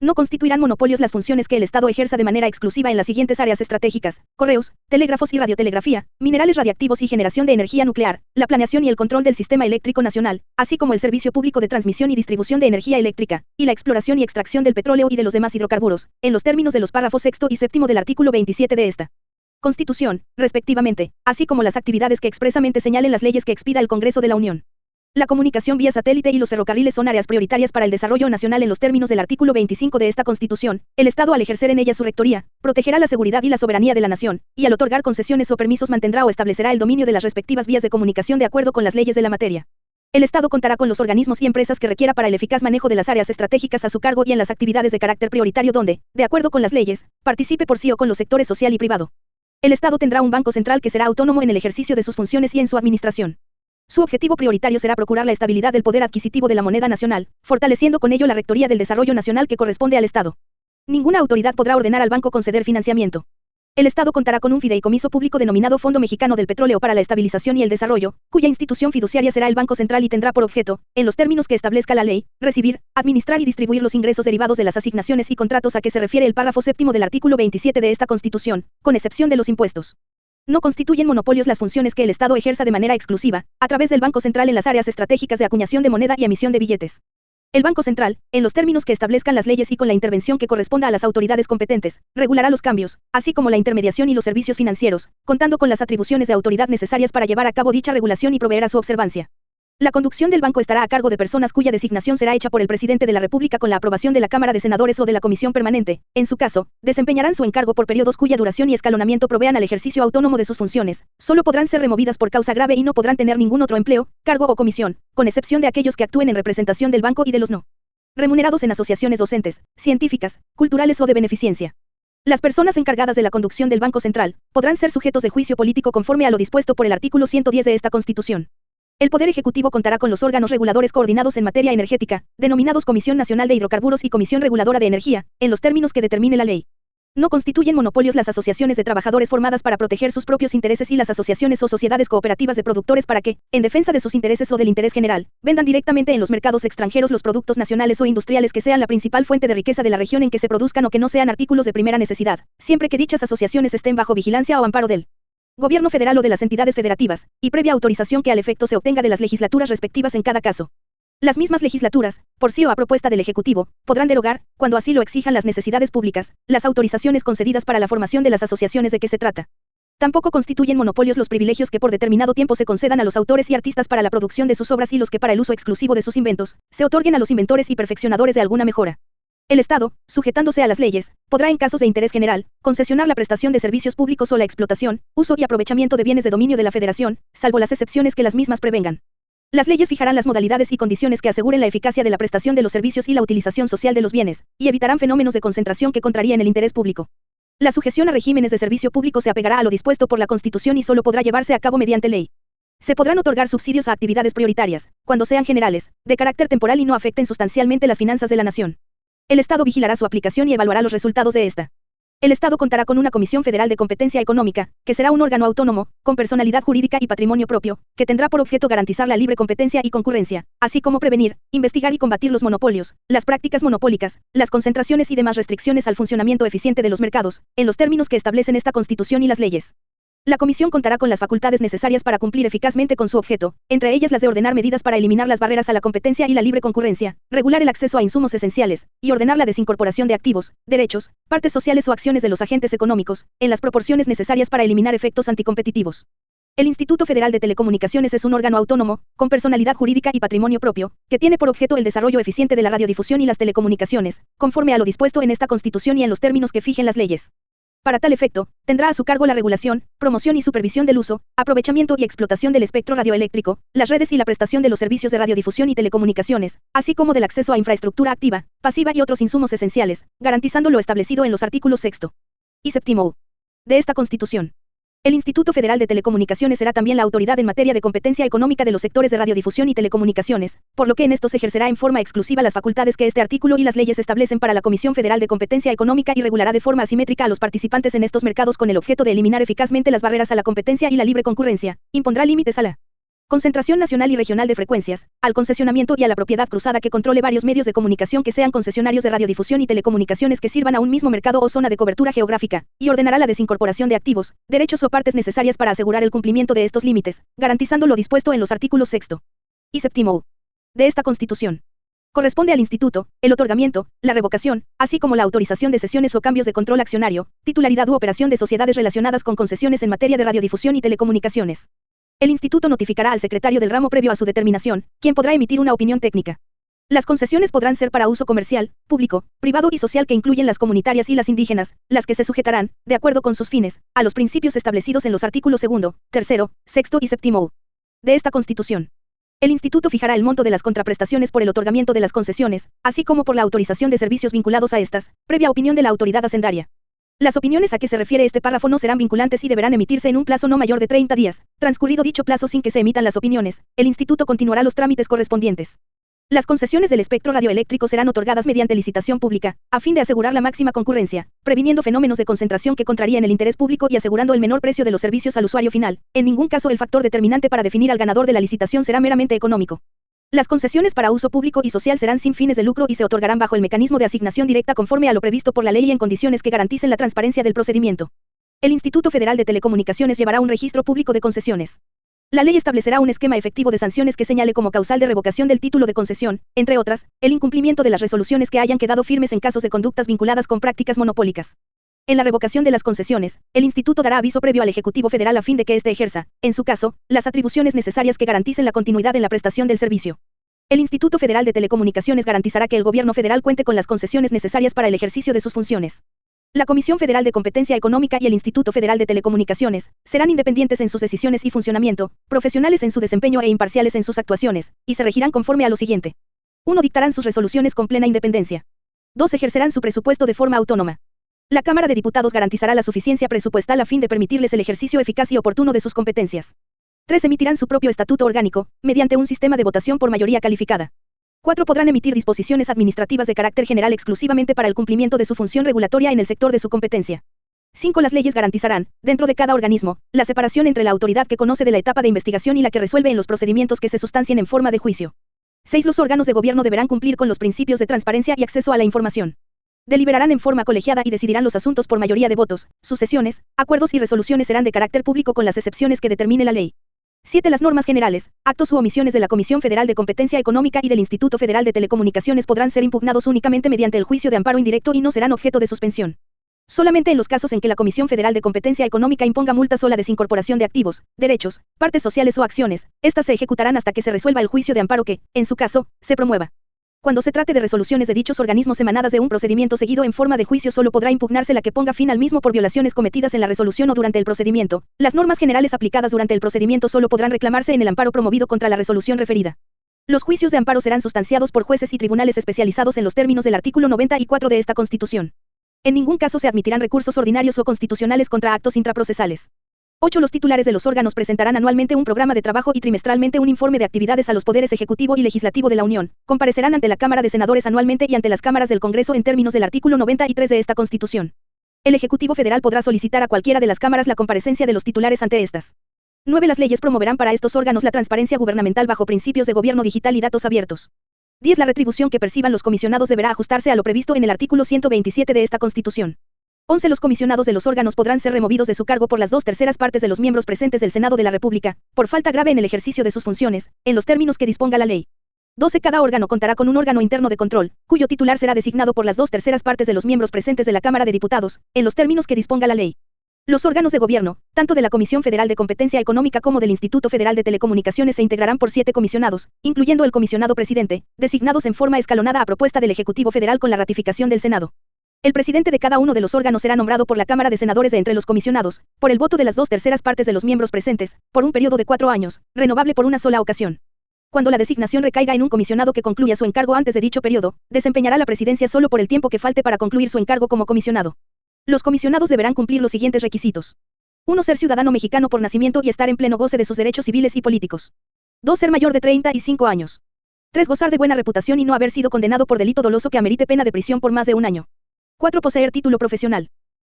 No constituirán monopolios las funciones que el Estado ejerza de manera exclusiva en las siguientes áreas estratégicas: correos, telégrafos y radiotelegrafía, minerales radiactivos y generación de energía nuclear, la planeación y el control del sistema eléctrico nacional, así como el servicio público de transmisión y distribución de energía eléctrica, y la exploración y extracción del petróleo y de los demás hidrocarburos, en los términos de los párrafos sexto y séptimo del artículo 27 de esta Constitución, respectivamente, así como las actividades que expresamente señalen las leyes que expida el Congreso de la Unión. La comunicación vía satélite y los ferrocarriles son áreas prioritarias para el desarrollo nacional en los términos del artículo 25 de esta Constitución. El Estado, al ejercer en ella su rectoría, protegerá la seguridad y la soberanía de la nación, y al otorgar concesiones o permisos mantendrá o establecerá el dominio de las respectivas vías de comunicación de acuerdo con las leyes de la materia. El Estado contará con los organismos y empresas que requiera para el eficaz manejo de las áreas estratégicas a su cargo y en las actividades de carácter prioritario donde, de acuerdo con las leyes, participe por sí o con los sectores social y privado. El Estado tendrá un banco central que será autónomo en el ejercicio de sus funciones y en su administración. Su objetivo prioritario será procurar la estabilidad del poder adquisitivo de la moneda nacional, fortaleciendo con ello la rectoría del desarrollo nacional que corresponde al Estado. Ninguna autoridad podrá ordenar al banco conceder financiamiento. El Estado contará con un fideicomiso público denominado Fondo Mexicano del Petróleo para la Estabilización y el Desarrollo, cuya institución fiduciaria será el Banco Central y tendrá por objeto, en los términos que establezca la ley, recibir, administrar y distribuir los ingresos derivados de las asignaciones y contratos a que se refiere el párrafo séptimo del artículo 27 de esta Constitución, con excepción de los impuestos. No constituyen monopolios las funciones que el Estado ejerza de manera exclusiva, a través del Banco Central en las áreas estratégicas de acuñación de moneda y emisión de billetes. El Banco Central, en los términos que establezcan las leyes y con la intervención que corresponda a las autoridades competentes, regulará los cambios, así como la intermediación y los servicios financieros, contando con las atribuciones de autoridad necesarias para llevar a cabo dicha regulación y proveer a su observancia. La conducción del banco estará a cargo de personas cuya designación será hecha por el presidente de la República con la aprobación de la Cámara de Senadores o de la Comisión Permanente. En su caso, desempeñarán su encargo por periodos cuya duración y escalonamiento provean al ejercicio autónomo de sus funciones. Solo podrán ser removidas por causa grave y no podrán tener ningún otro empleo, cargo o comisión, con excepción de aquellos que actúen en representación del banco y de los no remunerados en asociaciones docentes, científicas, culturales o de beneficencia. Las personas encargadas de la conducción del Banco Central podrán ser sujetos de juicio político conforme a lo dispuesto por el artículo 110 de esta Constitución. El Poder Ejecutivo contará con los órganos reguladores coordinados en materia energética, denominados Comisión Nacional de Hidrocarburos y Comisión Reguladora de Energía, en los términos que determine la ley. No constituyen monopolios las asociaciones de trabajadores formadas para proteger sus propios intereses y las asociaciones o sociedades cooperativas de productores para que, en defensa de sus intereses o del interés general, vendan directamente en los mercados extranjeros los productos nacionales o industriales que sean la principal fuente de riqueza de la región en que se produzcan o que no sean artículos de primera necesidad, siempre que dichas asociaciones estén bajo vigilancia o amparo del Gobierno federal o de las entidades federativas, y previa autorización que al efecto se obtenga de las legislaturas respectivas en cada caso. Las mismas legislaturas, por sí o a propuesta del Ejecutivo, podrán derogar, cuando así lo exijan las necesidades públicas, las autorizaciones concedidas para la formación de las asociaciones de que se trata. Tampoco constituyen monopolios los privilegios que por determinado tiempo se concedan a los autores y artistas para la producción de sus obras y los que para el uso exclusivo de sus inventos, se otorguen a los inventores y perfeccionadores de alguna mejora. El Estado, sujetándose a las leyes, podrá en casos de interés general, concesionar la prestación de servicios públicos o la explotación, uso y aprovechamiento de bienes de dominio de la Federación, salvo las excepciones que las mismas prevengan. Las leyes fijarán las modalidades y condiciones que aseguren la eficacia de la prestación de los servicios y la utilización social de los bienes, y evitarán fenómenos de concentración que contrarían el interés público. La sujeción a regímenes de servicio público se apegará a lo dispuesto por la Constitución y solo podrá llevarse a cabo mediante ley. Se podrán otorgar subsidios a actividades prioritarias, cuando sean generales, de carácter temporal y no afecten sustancialmente las finanzas de la nación. El Estado vigilará su aplicación y evaluará los resultados de esta. El Estado contará con una Comisión Federal de Competencia Económica, que será un órgano autónomo, con personalidad jurídica y patrimonio propio, que tendrá por objeto garantizar la libre competencia y concurrencia, así como prevenir, investigar y combatir los monopolios, las prácticas monopólicas, las concentraciones y demás restricciones al funcionamiento eficiente de los mercados, en los términos que establecen esta Constitución y las leyes. La Comisión contará con las facultades necesarias para cumplir eficazmente con su objeto, entre ellas las de ordenar medidas para eliminar las barreras a la competencia y la libre concurrencia, regular el acceso a insumos esenciales, y ordenar la desincorporación de activos, derechos, partes sociales o acciones de los agentes económicos, en las proporciones necesarias para eliminar efectos anticompetitivos. El Instituto Federal de Telecomunicaciones es un órgano autónomo, con personalidad jurídica y patrimonio propio, que tiene por objeto el desarrollo eficiente de la radiodifusión y las telecomunicaciones, conforme a lo dispuesto en esta Constitución y en los términos que fijen las leyes. Para tal efecto, tendrá a su cargo la regulación, promoción y supervisión del uso, aprovechamiento y explotación del espectro radioeléctrico, las redes y la prestación de los servicios de radiodifusión y telecomunicaciones, así como del acceso a infraestructura activa, pasiva y otros insumos esenciales, garantizando lo establecido en los artículos 6 y 7 de esta Constitución. El Instituto Federal de Telecomunicaciones será también la autoridad en materia de competencia económica de los sectores de radiodifusión y telecomunicaciones, por lo que en estos ejercerá en forma exclusiva las facultades que este artículo y las leyes establecen para la Comisión Federal de Competencia Económica y regulará de forma asimétrica a los participantes en estos mercados con el objeto de eliminar eficazmente las barreras a la competencia y la libre concurrencia, impondrá límites a la concentración nacional y regional de frecuencias, al concesionamiento y a la propiedad cruzada que controle varios medios de comunicación que sean concesionarios de radiodifusión y telecomunicaciones que sirvan a un mismo mercado o zona de cobertura geográfica, y ordenará la desincorporación de activos, derechos o partes necesarias para asegurar el cumplimiento de estos límites, garantizando lo dispuesto en los artículos 6 y 7 de esta Constitución. Corresponde al Instituto, el otorgamiento, la revocación, así como la autorización de cesiones o cambios de control accionario, titularidad u operación de sociedades relacionadas con concesiones en materia de radiodifusión y telecomunicaciones. El Instituto notificará al secretario del ramo previo a su determinación, quien podrá emitir una opinión técnica. Las concesiones podrán ser para uso comercial, público, privado y social que incluyen las comunitarias y las indígenas, las que se sujetarán, de acuerdo con sus fines, a los principios establecidos en los artículos 2, 3, 6 y 7 de esta Constitución. El Instituto fijará el monto de las contraprestaciones por el otorgamiento de las concesiones, así como por la autorización de servicios vinculados a estas, previa opinión de la autoridad hacendaria. Las opiniones a que se refiere este párrafo no serán vinculantes y deberán emitirse en un plazo no mayor de 30 días. Transcurrido dicho plazo sin que se emitan las opiniones, el Instituto continuará los trámites correspondientes. Las concesiones del espectro radioeléctrico serán otorgadas mediante licitación pública, a fin de asegurar la máxima concurrencia, previniendo fenómenos de concentración que contrarían el interés público y asegurando el menor precio de los servicios al usuario final. En ningún caso el factor determinante para definir al ganador de la licitación será meramente económico. Las concesiones para uso público y social serán sin fines de lucro y se otorgarán bajo el mecanismo de asignación directa conforme a lo previsto por la ley y en condiciones que garanticen la transparencia del procedimiento. El Instituto Federal de Telecomunicaciones llevará un registro público de concesiones. La ley establecerá un esquema efectivo de sanciones que señale como causal de revocación del título de concesión, entre otras, el incumplimiento de las resoluciones que hayan quedado firmes en casos de conductas vinculadas con prácticas monopólicas. En la revocación de las concesiones, el Instituto dará aviso previo al Ejecutivo Federal a fin de que éste ejerza, en su caso, las atribuciones necesarias que garanticen la continuidad en la prestación del servicio. El Instituto Federal de Telecomunicaciones garantizará que el Gobierno federal cuente con las concesiones necesarias para el ejercicio de sus funciones. La Comisión Federal de Competencia Económica y el Instituto Federal de Telecomunicaciones serán independientes en sus decisiones y funcionamiento, profesionales en su desempeño e imparciales en sus actuaciones, y se regirán conforme a lo siguiente. 1. Dictarán sus resoluciones con plena independencia. 2. Ejercerán su presupuesto de forma autónoma. La Cámara de Diputados garantizará la suficiencia presupuestal a fin de permitirles el ejercicio eficaz y oportuno de sus competencias. 3. Emitirán su propio estatuto orgánico, mediante un sistema de votación por mayoría calificada. 4. Podrán emitir disposiciones administrativas de carácter general exclusivamente para el cumplimiento de su función regulatoria en el sector de su competencia. 5. Las leyes garantizarán, dentro de cada organismo, la separación entre la autoridad que conoce de la etapa de investigación y la que resuelve en los procedimientos que se sustancien en forma de juicio. 6. Los órganos de gobierno deberán cumplir con los principios de transparencia y acceso a la información. Deliberarán en forma colegiada y decidirán los asuntos por mayoría de votos. Sus sesiones, acuerdos y resoluciones serán de carácter público con las excepciones que determine la ley. 7. Las normas generales, actos u omisiones de la Comisión Federal de Competencia Económica y del Instituto Federal de Telecomunicaciones podrán ser impugnados únicamente mediante el juicio de amparo indirecto y no serán objeto de suspensión. Solamente en los casos en que la Comisión Federal de Competencia Económica imponga multas o la desincorporación de activos, derechos, partes sociales o acciones, estas se ejecutarán hasta que se resuelva el juicio de amparo que, en su caso, se promueva. Cuando se trate de resoluciones de dichos organismos emanadas de un procedimiento seguido en forma de juicio, solo podrá impugnarse la que ponga fin al mismo por violaciones cometidas en la resolución o durante el procedimiento. Las normas generales aplicadas durante el procedimiento solo podrán reclamarse en el amparo promovido contra la resolución referida. Los juicios de amparo serán sustanciados por jueces y tribunales especializados en los términos del artículo 94 de esta Constitución. En ningún caso se admitirán recursos ordinarios o constitucionales contra actos intraprocesales. 8. Los titulares de los órganos presentarán anualmente un programa de trabajo y trimestralmente un informe de actividades a los poderes ejecutivo y legislativo de la Unión. Comparecerán ante la Cámara de Senadores anualmente y ante las cámaras del Congreso en términos del artículo 93 de esta Constitución. El Ejecutivo Federal podrá solicitar a cualquiera de las cámaras la comparecencia de los titulares ante estas. 9. Las leyes promoverán para estos órganos la transparencia gubernamental bajo principios de gobierno digital y datos abiertos. 10. La retribución que perciban los comisionados deberá ajustarse a lo previsto en el artículo 127 de esta Constitución. 11. Los comisionados de los órganos podrán ser removidos de su cargo por las 2/3 partes de los miembros presentes del Senado de la República, por falta grave en el ejercicio de sus funciones, en los términos que disponga la ley. 12. Cada órgano contará con un órgano interno de control, cuyo titular será designado por las 2/3 partes de los miembros presentes de la Cámara de Diputados, en los términos que disponga la ley. Los órganos de gobierno, tanto de la Comisión Federal de Competencia Económica como del Instituto Federal de Telecomunicaciones, se integrarán por 7 comisionados, incluyendo el comisionado presidente, designados en forma escalonada a propuesta del Ejecutivo Federal con la ratificación del Senado. El presidente de cada uno de los órganos será nombrado por la Cámara de Senadores de entre los comisionados, por el voto de las 2/3 partes de los miembros presentes, por un periodo de 4 años, renovable por una sola ocasión. Cuando la designación recaiga en un comisionado que concluya su encargo antes de dicho periodo, desempeñará la presidencia solo por el tiempo que falte para concluir su encargo como comisionado. Los comisionados deberán cumplir los siguientes requisitos. 1. Ser ciudadano mexicano por nacimiento y estar en pleno goce de sus derechos civiles y políticos. 2. Ser mayor de 35 años. 3. Gozar de buena reputación y no haber sido condenado por delito doloso que amerite pena de prisión por más de un año. 4. Poseer título profesional.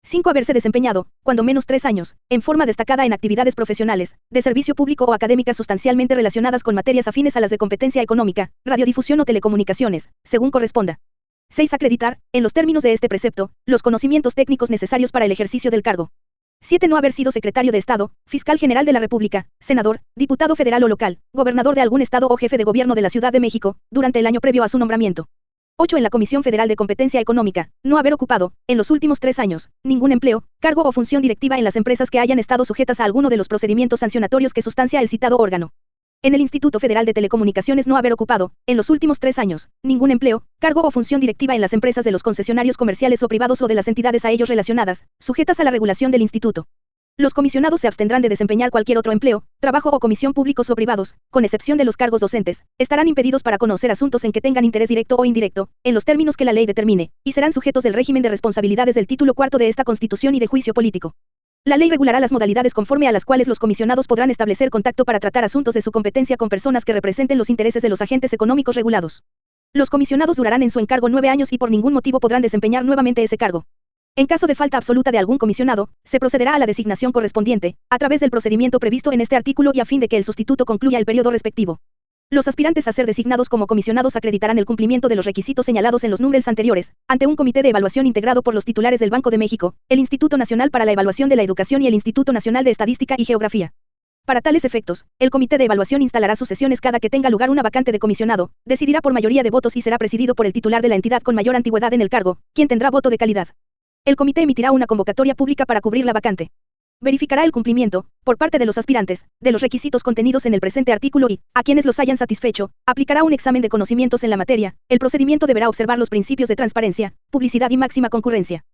5. Haberse desempeñado, cuando menos 3 años, en forma destacada en actividades profesionales, de servicio público o académicas sustancialmente relacionadas con materias afines a las de competencia económica, radiodifusión o telecomunicaciones, según corresponda. 6. Acreditar, en los términos de este precepto, los conocimientos técnicos necesarios para el ejercicio del cargo. 7. No haber sido secretario de Estado, fiscal general de la República, senador, diputado federal o local, gobernador de algún estado o jefe de gobierno de la Ciudad de México, durante el año previo a su nombramiento. 8. En la Comisión Federal de Competencia Económica, no haber ocupado, en los últimos 3 años, ningún empleo, cargo o función directiva en las empresas que hayan estado sujetas a alguno de los procedimientos sancionatorios que sustancia el citado órgano. En el Instituto Federal de Telecomunicaciones no haber ocupado, en los últimos 3 años, ningún empleo, cargo o función directiva en las empresas de los concesionarios comerciales o privados o de las entidades a ellos relacionadas, sujetas a la regulación del Instituto. Los comisionados se abstendrán de desempeñar cualquier otro empleo, trabajo o comisión públicos o privados, con excepción de los cargos docentes, estarán impedidos para conocer asuntos en que tengan interés directo o indirecto, en los términos que la ley determine, y serán sujetos del régimen de responsabilidades del título 4 de esta Constitución y de juicio político. La ley regulará las modalidades conforme a las cuales los comisionados podrán establecer contacto para tratar asuntos de su competencia con personas que representen los intereses de los agentes económicos regulados. Los comisionados durarán en su encargo 9 años y por ningún motivo podrán desempeñar nuevamente ese cargo. En caso de falta absoluta de algún comisionado, se procederá a la designación correspondiente, a través del procedimiento previsto en este artículo y a fin de que el sustituto concluya el periodo respectivo. Los aspirantes a ser designados como comisionados acreditarán el cumplimiento de los requisitos señalados en los números anteriores, ante un comité de evaluación integrado por los titulares del Banco de México, el Instituto Nacional para la Evaluación de la Educación y el Instituto Nacional de Estadística y Geografía. Para tales efectos, el comité de evaluación instalará sus sesiones cada que tenga lugar una vacante de comisionado, decidirá por mayoría de votos y será presidido por el titular de la entidad con mayor antigüedad en el cargo, quien tendrá voto de calidad. El comité emitirá una convocatoria pública para cubrir la vacante. Verificará el cumplimiento, por parte de los aspirantes, de los requisitos contenidos en el presente artículo y, a quienes los hayan satisfecho, aplicará un examen de conocimientos en la materia. El procedimiento deberá observar los principios de transparencia, publicidad y máxima concurrencia.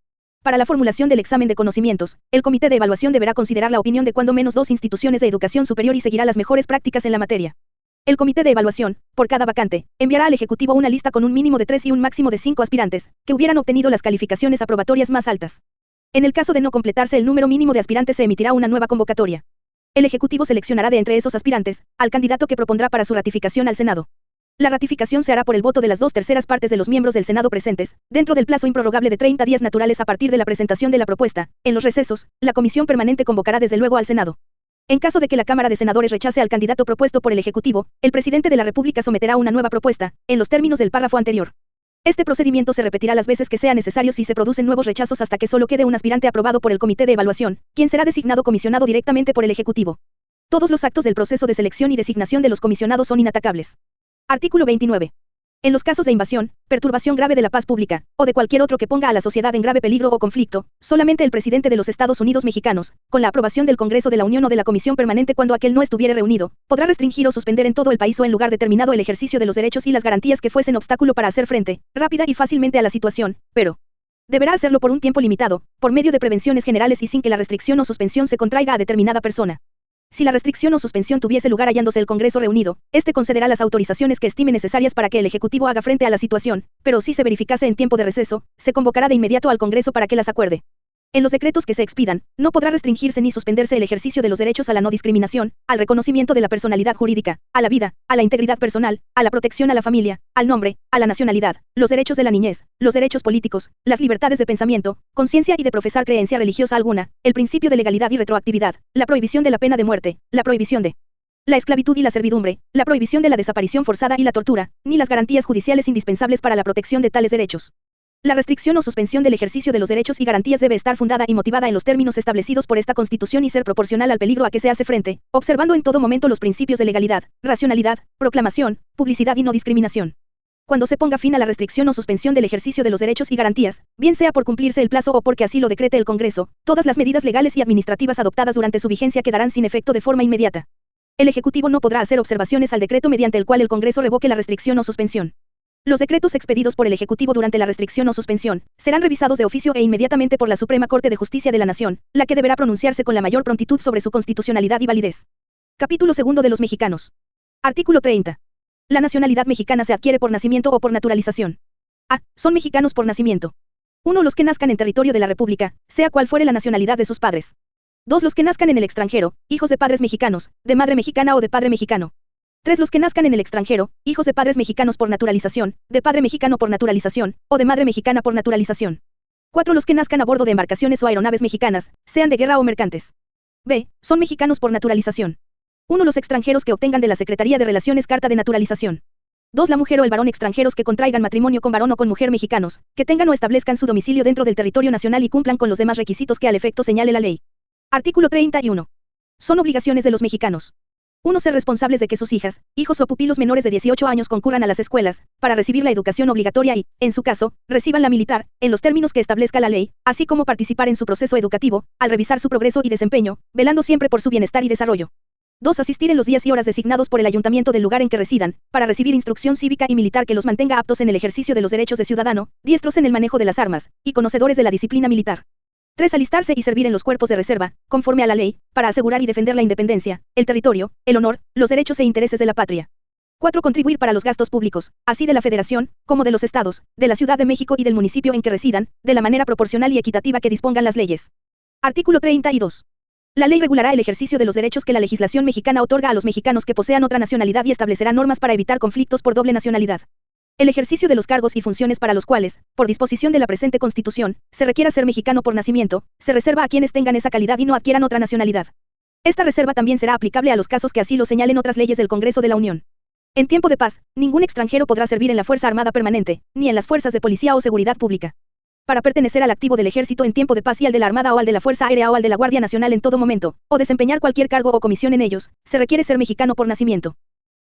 Para la formulación del examen de conocimientos, el comité de evaluación deberá considerar la opinión de cuando menos 2 instituciones de educación superior y seguirá las mejores prácticas en la materia. El comité de evaluación, por cada vacante, enviará al Ejecutivo una lista con un mínimo de 3 y un máximo de 5 aspirantes, que hubieran obtenido las calificaciones aprobatorias más altas. En el caso de no completarse el número mínimo de aspirantes se emitirá una nueva convocatoria. El Ejecutivo seleccionará de entre esos aspirantes, al candidato que propondrá para su ratificación al Senado. La ratificación se hará por el voto de las 2/3 de los miembros del Senado presentes, dentro del plazo improrrogable de 30 días naturales a partir de la presentación de la propuesta. En los recesos, la Comisión Permanente convocará desde luego al Senado. En caso de que la Cámara de Senadores rechace al candidato propuesto por el Ejecutivo, el presidente de la República someterá una nueva propuesta, en los términos del párrafo anterior. Este procedimiento se repetirá las veces que sea necesario si se producen nuevos rechazos hasta que solo quede un aspirante aprobado por el Comité de Evaluación, quien será designado comisionado directamente por el Ejecutivo. Todos los actos del proceso de selección y designación de los comisionados son inatacables. Artículo 29. En los casos de invasión, perturbación grave de la paz pública, o de cualquier otro que ponga a la sociedad en grave peligro o conflicto, solamente el presidente de los Estados Unidos mexicanos, con la aprobación del Congreso de la Unión o de la Comisión Permanente cuando aquel no estuviere reunido, podrá restringir o suspender en todo el país o en lugar determinado el ejercicio de los derechos y las garantías que fuesen obstáculo para hacer frente, rápida y fácilmente a la situación, pero deberá hacerlo por un tiempo limitado, por medio de prevenciones generales y sin que la restricción o suspensión se contraiga a determinada persona. Si la restricción o suspensión tuviese lugar hallándose el Congreso reunido, este concederá las autorizaciones que estime necesarias para que el Ejecutivo haga frente a la situación, pero si se verificase en tiempo de receso, se convocará de inmediato al Congreso para que las acuerde. En los decretos que se expidan, no podrá restringirse ni suspenderse el ejercicio de los derechos a la no discriminación, al reconocimiento de la personalidad jurídica, a la vida, a la integridad personal, a la protección a la familia, al nombre, a la nacionalidad, los derechos de la niñez, los derechos políticos, las libertades de pensamiento, conciencia y de profesar creencia religiosa alguna, el principio de legalidad y retroactividad, la prohibición de la pena de muerte, la prohibición de la esclavitud y la servidumbre, la prohibición de la desaparición forzada y la tortura, ni las garantías judiciales indispensables para la protección de tales derechos. La restricción o suspensión del ejercicio de los derechos y garantías debe estar fundada y motivada en los términos establecidos por esta Constitución y ser proporcional al peligro a que se hace frente, observando en todo momento los principios de legalidad, racionalidad, proclamación, publicidad y no discriminación. Cuando se ponga fin a la restricción o suspensión del ejercicio de los derechos y garantías, bien sea por cumplirse el plazo o porque así lo decrete el Congreso, todas las medidas legales y administrativas adoptadas durante su vigencia quedarán sin efecto de forma inmediata. El Ejecutivo no podrá hacer observaciones al decreto mediante el cual el Congreso revoque la restricción o suspensión. Los decretos expedidos por el Ejecutivo durante la restricción o suspensión serán revisados de oficio e inmediatamente por la Suprema Corte de Justicia de la Nación, la que deberá pronunciarse con la mayor prontitud sobre su constitucionalidad y validez. Capítulo 2 de los mexicanos. Artículo 30. La nacionalidad mexicana se adquiere por nacimiento o por naturalización. A. Son mexicanos por nacimiento. 1. Los que nazcan en territorio de la República, sea cual fuere la nacionalidad de sus padres. 2. Los que nazcan en el extranjero, hijos de padres mexicanos, de madre mexicana o de padre mexicano. 3. Los que nazcan en el extranjero, hijos de padres mexicanos por naturalización, de padre mexicano por naturalización, o de madre mexicana por naturalización. 4. Los que nazcan a bordo de embarcaciones o aeronaves mexicanas, sean de guerra o mercantes. B. Son mexicanos por naturalización. 1. Los extranjeros que obtengan de la Secretaría de Relaciones carta de naturalización. 2. La mujer o el varón extranjeros que contraigan matrimonio con varón o con mujer mexicanos, que tengan o establezcan su domicilio dentro del territorio nacional y cumplan con los demás requisitos que al efecto señale la ley. Artículo 31. Son obligaciones de los mexicanos. 1. Ser responsables de que sus hijas, hijos o pupilos menores de 18 años concurran a las escuelas, para recibir la educación obligatoria y, en su caso, reciban la militar, en los términos que establezca la ley, así como participar en su proceso educativo, al revisar su progreso y desempeño, velando siempre por su bienestar y desarrollo. 2. Asistir en los días y horas designados por el ayuntamiento del lugar en que residan, para recibir instrucción cívica y militar que los mantenga aptos en el ejercicio de los derechos de ciudadano, diestros en el manejo de las armas, y conocedores de la disciplina militar. 3. Alistarse y servir en los cuerpos de reserva, conforme a la ley, para asegurar y defender la independencia, el territorio, el honor, los derechos e intereses de la patria. 4. Contribuir para los gastos públicos, así de la Federación, como de los estados, de la Ciudad de México y del municipio en que residan, de la manera proporcional y equitativa que dispongan las leyes. Artículo 32. La ley regulará el ejercicio de los derechos que la legislación mexicana otorga a los mexicanos que posean otra nacionalidad y establecerá normas para evitar conflictos por doble nacionalidad. El ejercicio de los cargos y funciones para los cuales, por disposición de la presente Constitución, se requiera ser mexicano por nacimiento, se reserva a quienes tengan esa calidad y no adquieran otra nacionalidad. Esta reserva también será aplicable a los casos que así lo señalen otras leyes del Congreso de la Unión. En tiempo de paz, ningún extranjero podrá servir en la Fuerza Armada Permanente, ni en las fuerzas de policía o seguridad pública. Para pertenecer al activo del ejército en tiempo de paz y al de la Armada o al de la Fuerza Aérea o al de la Guardia Nacional en todo momento, o desempeñar cualquier cargo o comisión en ellos, se requiere ser mexicano por nacimiento.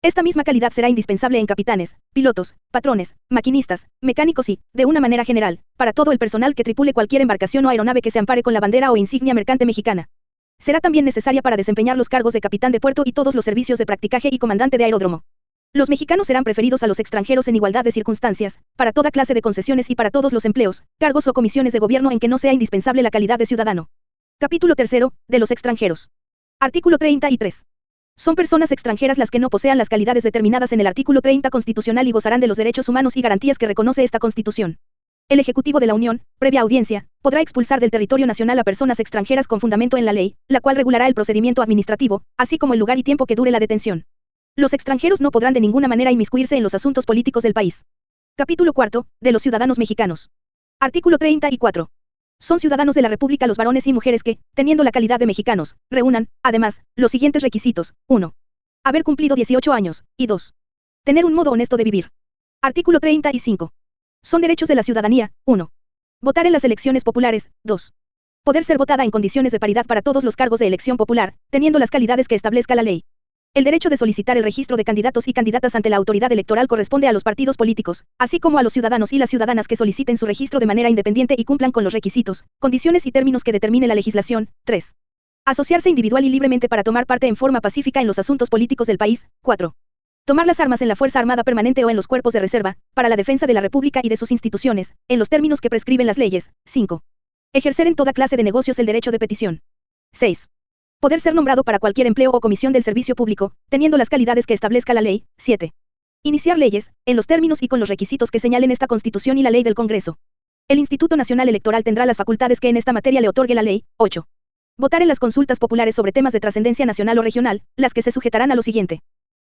Esta misma calidad será indispensable en capitanes, pilotos, patrones, maquinistas, mecánicos y, de una manera general, para todo el personal que tripule cualquier embarcación o aeronave que se ampare con la bandera o insignia mercante mexicana. Será también necesaria para desempeñar los cargos de capitán de puerto y todos los servicios de practicaje y comandante de aeródromo. Los mexicanos serán preferidos a los extranjeros en igualdad de circunstancias, para toda clase de concesiones y para todos los empleos, cargos o comisiones de gobierno en que no sea indispensable la calidad de ciudadano. Capítulo 3. De los extranjeros. Artículo 33. Son personas extranjeras las que no posean las calidades determinadas en el artículo 30 constitucional y gozarán de los derechos humanos y garantías que reconoce esta Constitución. El Ejecutivo de la Unión, previa audiencia, podrá expulsar del territorio nacional a personas extranjeras con fundamento en la ley, la cual regulará el procedimiento administrativo, así como el lugar y tiempo que dure la detención. Los extranjeros no podrán de ninguna manera inmiscuirse en los asuntos políticos del país. Capítulo 4. De los ciudadanos mexicanos. Artículo 34. Son ciudadanos de la República los varones y mujeres que, teniendo la calidad de mexicanos, reúnan, además, los siguientes requisitos. 1. Haber cumplido 18 años, y 2. Tener un modo honesto de vivir. Artículo 35. Son derechos de la ciudadanía. 1. Votar en las elecciones populares. 2. Poder ser votada en condiciones de paridad para todos los cargos de elección popular, teniendo las calidades que establezca la ley. El derecho de solicitar el registro de candidatos y candidatas ante la autoridad electoral corresponde a los partidos políticos, así como a los ciudadanos y las ciudadanas que soliciten su registro de manera independiente y cumplan con los requisitos, condiciones y términos que determine la legislación. 3. Asociarse individual y libremente para tomar parte en forma pacífica en los asuntos políticos del país. 4. Tomar las armas en la Fuerza Armada Permanente o en los cuerpos de reserva, para la defensa de la República y de sus instituciones, en los términos que prescriben las leyes. 5. Ejercer en toda clase de negocios el derecho de petición. 6. Poder ser nombrado para cualquier empleo o comisión del servicio público, teniendo las calidades que establezca la ley. 7. Iniciar leyes, en los términos y con los requisitos que señalen esta Constitución y la ley del Congreso. El Instituto Nacional Electoral tendrá las facultades que en esta materia le otorgue la ley. 8. Votar en las consultas populares sobre temas de trascendencia nacional o regional, las que se sujetarán a lo siguiente.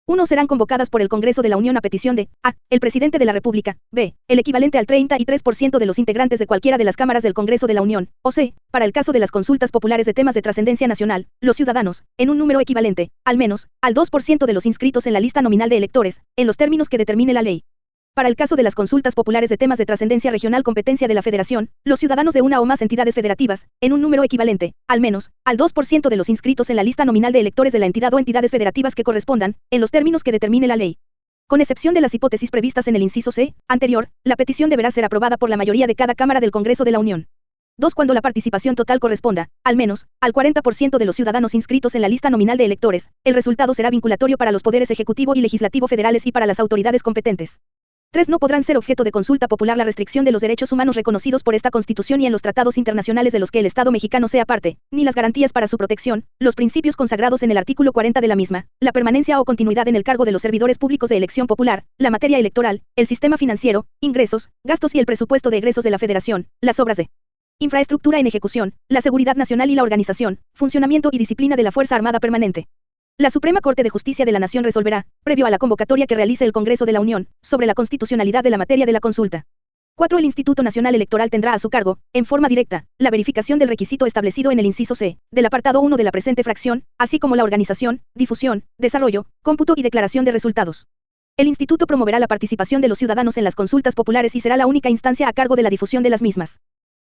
1. Serán convocadas por el Congreso de la Unión a petición de a. El Presidente de la República, b. El equivalente al 33% de los integrantes de cualquiera de las cámaras del Congreso de la Unión, o c. Para el caso de las consultas populares de temas de trascendencia nacional, los ciudadanos, en un número equivalente, al menos, al 2% de los inscritos en la lista nominal de electores, en los términos que determine la ley. Para el caso de las consultas populares de temas de trascendencia regional competencia de la Federación, los ciudadanos de una o más entidades federativas, en un número equivalente, al menos, al 2% de los inscritos en la lista nominal de electores de la entidad o entidades federativas que correspondan, en los términos que determine la ley. Con excepción de las hipótesis previstas en el inciso C, anterior, la petición deberá ser aprobada por la mayoría de cada Cámara del Congreso de la Unión. 2. Cuando la participación total corresponda, al menos, al 40% de los ciudadanos inscritos en la lista nominal de electores, el resultado será vinculatorio para los poderes ejecutivo y legislativo federales y para las autoridades competentes. 3. No podrán ser objeto de consulta popular la restricción de los derechos humanos reconocidos por esta Constitución y en los tratados internacionales de los que el Estado mexicano sea parte, ni las garantías para su protección, los principios consagrados en el artículo 40 de la misma, la permanencia o continuidad en el cargo de los servidores públicos de elección popular, la materia electoral, el sistema financiero, ingresos, gastos y el presupuesto de egresos de la Federación, las obras de infraestructura en ejecución, la seguridad nacional y la organización, funcionamiento y disciplina de la Fuerza Armada Permanente. La Suprema Corte de Justicia de la Nación resolverá, previo a la convocatoria que realice el Congreso de la Unión, sobre la constitucionalidad de la materia de la consulta. 4. El Instituto Nacional Electoral tendrá a su cargo, en forma directa, la verificación del requisito establecido en el inciso C, del apartado 1 de la presente fracción, así como la organización, difusión, desarrollo, cómputo y declaración de resultados. El Instituto promoverá la participación de los ciudadanos en las consultas populares y será la única instancia a cargo de la difusión de las mismas.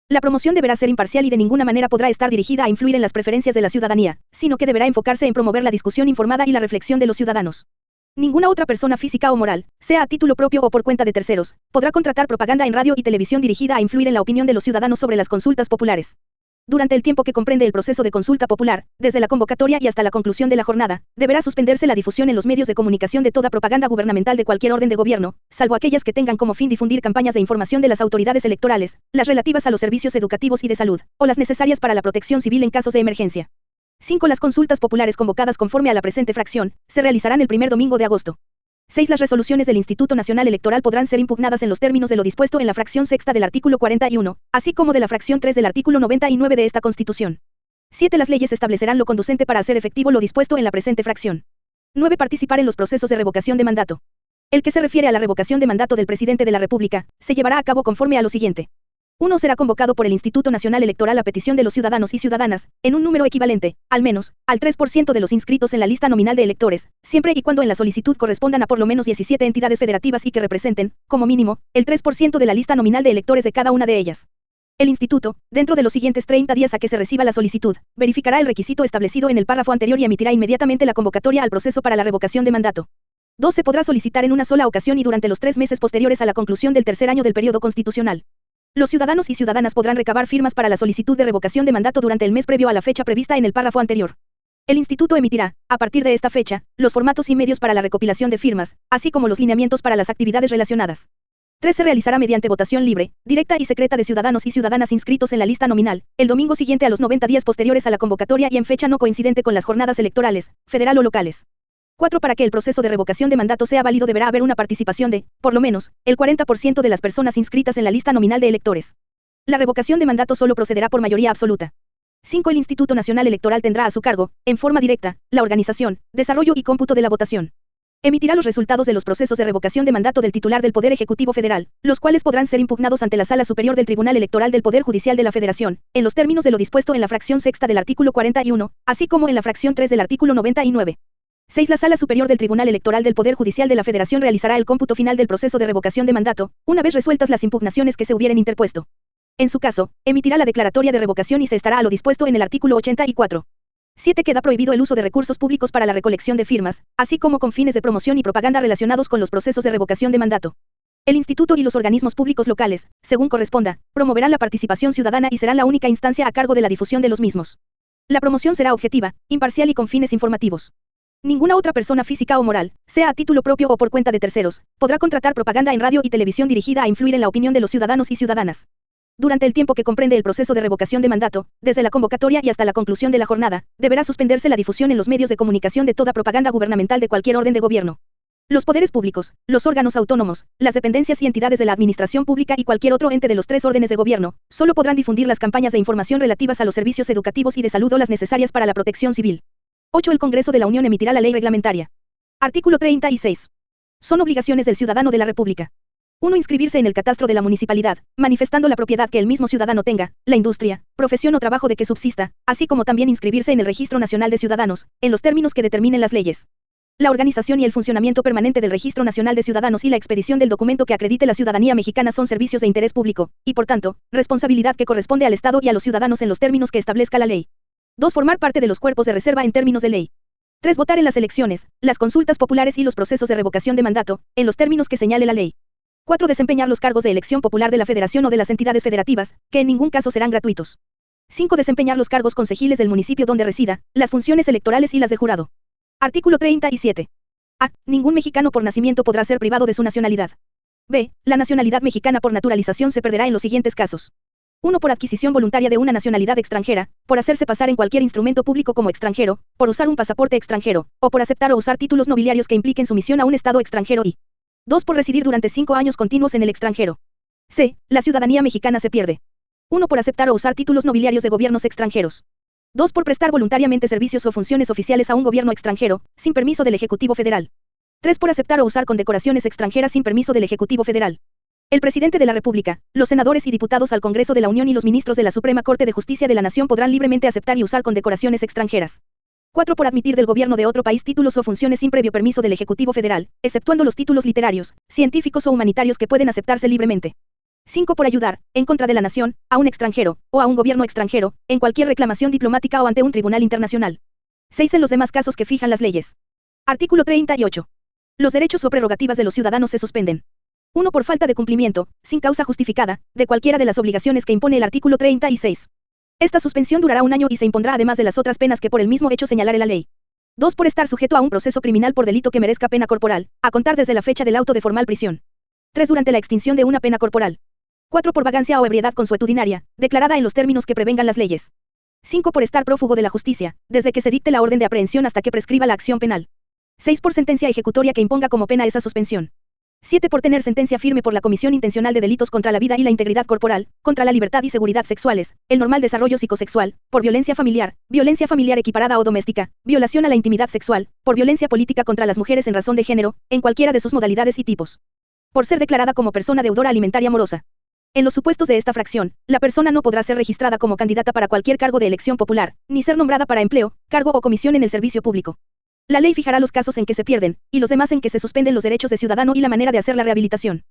La promoción deberá ser imparcial y de ninguna manera podrá estar dirigida a influir en las preferencias de la ciudadanía, sino que deberá enfocarse en promover la discusión informada y la reflexión de los ciudadanos. Ninguna otra persona física o moral, sea a título propio o por cuenta de terceros, podrá contratar propaganda en radio y televisión dirigida a influir en la opinión de los ciudadanos sobre las consultas populares. Durante el tiempo que comprende el proceso de consulta popular, desde la convocatoria y hasta la conclusión de la jornada, deberá suspenderse la difusión en los medios de comunicación de toda propaganda gubernamental de cualquier orden de gobierno, salvo aquellas que tengan como fin difundir campañas de información de las autoridades electorales, las relativas a los servicios educativos y de salud, o las necesarias para la protección civil en casos de emergencia. 5. Las consultas populares convocadas conforme a la presente fracción, se realizarán el primer domingo de agosto. 6. Las resoluciones del Instituto Nacional Electoral podrán ser impugnadas en los términos de lo dispuesto en la fracción sexta del artículo 41, así como de la fracción 3 del artículo 99 de esta Constitución. 7. Las leyes establecerán lo conducente para hacer efectivo lo dispuesto en la presente fracción. 9. Participar en los procesos de revocación de mandato. El que se refiere a la revocación de mandato del Presidente de la República, se llevará a cabo conforme a lo siguiente. 1. Será convocado por el Instituto Nacional Electoral a petición de los ciudadanos y ciudadanas, en un número equivalente, al menos, al 3% de los inscritos en la lista nominal de electores, siempre y cuando en la solicitud correspondan a por lo menos 17 entidades federativas y que representen, como mínimo, el 3% de la lista nominal de electores de cada una de ellas. El Instituto, dentro de los siguientes 30 días a que se reciba la solicitud, verificará el requisito establecido en el párrafo anterior y emitirá inmediatamente la convocatoria al proceso para la revocación de mandato. 2. Se podrá solicitar en una sola ocasión y durante los 3 meses posteriores a la conclusión del tercer año del periodo constitucional. Los ciudadanos y ciudadanas podrán recabar firmas para la solicitud de revocación de mandato durante el mes previo a la fecha prevista en el párrafo anterior. El Instituto emitirá, a partir de esta fecha, los formatos y medios para la recopilación de firmas, así como los lineamientos para las actividades relacionadas. 3. Se realizará mediante votación libre, directa y secreta de ciudadanos y ciudadanas inscritos en la lista nominal, el domingo siguiente a los 90 días posteriores a la convocatoria y en fecha no coincidente con las jornadas electorales, federal o locales. 4. Para que el proceso de revocación de mandato sea válido deberá haber una participación de, por lo menos, el 40% de las personas inscritas en la lista nominal de electores. La revocación de mandato solo procederá por mayoría absoluta. 5. El Instituto Nacional Electoral tendrá a su cargo, en forma directa, la organización, desarrollo y cómputo de la votación. Emitirá los resultados de los procesos de revocación de mandato del titular del Poder Ejecutivo Federal, los cuales podrán ser impugnados ante la Sala Superior del Tribunal Electoral del Poder Judicial de la Federación, en los términos de lo dispuesto en la fracción sexta del artículo 41, así como en la fracción 3 del artículo 99. 6. La Sala Superior del Tribunal Electoral del Poder Judicial de la Federación realizará el cómputo final del proceso de revocación de mandato, una vez resueltas las impugnaciones que se hubieren interpuesto. En su caso, emitirá la declaratoria de revocación y se estará a lo dispuesto en el artículo 84. 7. Queda prohibido el uso de recursos públicos para la recolección de firmas, así como con fines de promoción y propaganda relacionados con los procesos de revocación de mandato. El Instituto y los organismos públicos locales, según corresponda, promoverán la participación ciudadana y serán la única instancia a cargo de la difusión de los mismos. La promoción será objetiva, imparcial y con fines informativos. Ninguna otra persona física o moral, sea a título propio o por cuenta de terceros, podrá contratar propaganda en radio y televisión dirigida a influir en la opinión de los ciudadanos y ciudadanas. Durante el tiempo que comprende el proceso de revocación de mandato, desde la convocatoria y hasta la conclusión de la jornada, deberá suspenderse la difusión en los medios de comunicación de toda propaganda gubernamental de cualquier orden de gobierno. Los poderes públicos, los órganos autónomos, las dependencias y entidades de la administración pública y cualquier otro ente de los 3 órdenes de gobierno, solo podrán difundir las campañas de información relativas a los servicios educativos y de salud o las necesarias para la protección civil. 8. El Congreso de la Unión emitirá la ley reglamentaria. Artículo 36. Son obligaciones del ciudadano de la República. 1. Inscribirse en el catastro de la municipalidad, manifestando la propiedad que el mismo ciudadano tenga, la industria, profesión o trabajo de que subsista, así como también inscribirse en el Registro Nacional de Ciudadanos, en los términos que determinen las leyes. La organización y el funcionamiento permanente del Registro Nacional de Ciudadanos y la expedición del documento que acredite la ciudadanía mexicana son servicios de interés público, y por tanto, responsabilidad que corresponde al Estado y a los ciudadanos en los términos que establezca la ley. 2. Formar parte de los cuerpos de reserva en términos de ley. 3. Votar en las elecciones, las consultas populares y los procesos de revocación de mandato, en los términos que señale la ley. 4. Desempeñar los cargos de elección popular de la Federación o de las entidades federativas, que en ningún caso serán gratuitos. 5. Desempeñar los cargos concejiles del municipio donde resida, las funciones electorales y las de jurado. Artículo 37. A. Ningún mexicano por nacimiento podrá ser privado de su nacionalidad. B. La nacionalidad mexicana por naturalización se perderá en los siguientes casos. 1. Por adquisición voluntaria de una nacionalidad extranjera, por hacerse pasar en cualquier instrumento público como extranjero, por usar un pasaporte extranjero, o por aceptar o usar títulos nobiliarios que impliquen sumisión a un Estado extranjero y 2. Por residir durante 5 años continuos en el extranjero. C. La ciudadanía mexicana se pierde. 1. Por aceptar o usar títulos nobiliarios de gobiernos extranjeros. 2. Por prestar voluntariamente servicios o funciones oficiales a un gobierno extranjero, sin permiso del Ejecutivo Federal. 3. Por aceptar o usar condecoraciones extranjeras sin permiso del Ejecutivo Federal. El presidente de la República, los senadores y diputados al Congreso de la Unión y los ministros de la Suprema Corte de Justicia de la Nación podrán libremente aceptar y usar condecoraciones extranjeras. 4. Por admitir del gobierno de otro país títulos o funciones sin previo permiso del Ejecutivo Federal, exceptuando los títulos literarios, científicos o humanitarios que pueden aceptarse libremente. 5. Por ayudar, en contra de la nación, a un extranjero, o a un gobierno extranjero, en cualquier reclamación diplomática o ante un tribunal internacional. 6. En los demás casos que fijan las leyes. Artículo 38. Los derechos o prerrogativas de los ciudadanos se suspenden. 1. Por falta de cumplimiento, sin causa justificada, de cualquiera de las obligaciones que impone el artículo 36. Esta suspensión durará 1 año y se impondrá además de las otras penas que por el mismo hecho señalare la ley. 2. Por estar sujeto a un proceso criminal por delito que merezca pena corporal, a contar desde la fecha del auto de formal prisión. 3. Durante la extinción de una pena corporal. 4. Por vagancia o ebriedad consuetudinaria, declarada en los términos que prevengan las leyes. 5. Por estar prófugo de la justicia, desde que se dicte la orden de aprehensión hasta que prescriba la acción penal. 6. Por sentencia ejecutoria que imponga como pena esa suspensión. 7. Por tener sentencia firme por la comisión intencional de delitos contra la vida y la integridad corporal, contra la libertad y seguridad sexuales, el normal desarrollo psicosexual, por violencia familiar equiparada o doméstica, violación a la intimidad sexual, por violencia política contra las mujeres en razón de género, en cualquiera de sus modalidades y tipos. Por ser declarada como persona deudora alimentaria morosa. En los supuestos de esta fracción, la persona no podrá ser registrada como candidata para cualquier cargo de elección popular, ni ser nombrada para empleo, cargo o comisión en el servicio público. La ley fijará los casos en que se pierden, y los demás en que se suspenden los derechos de ciudadano y la manera de hacer la rehabilitación.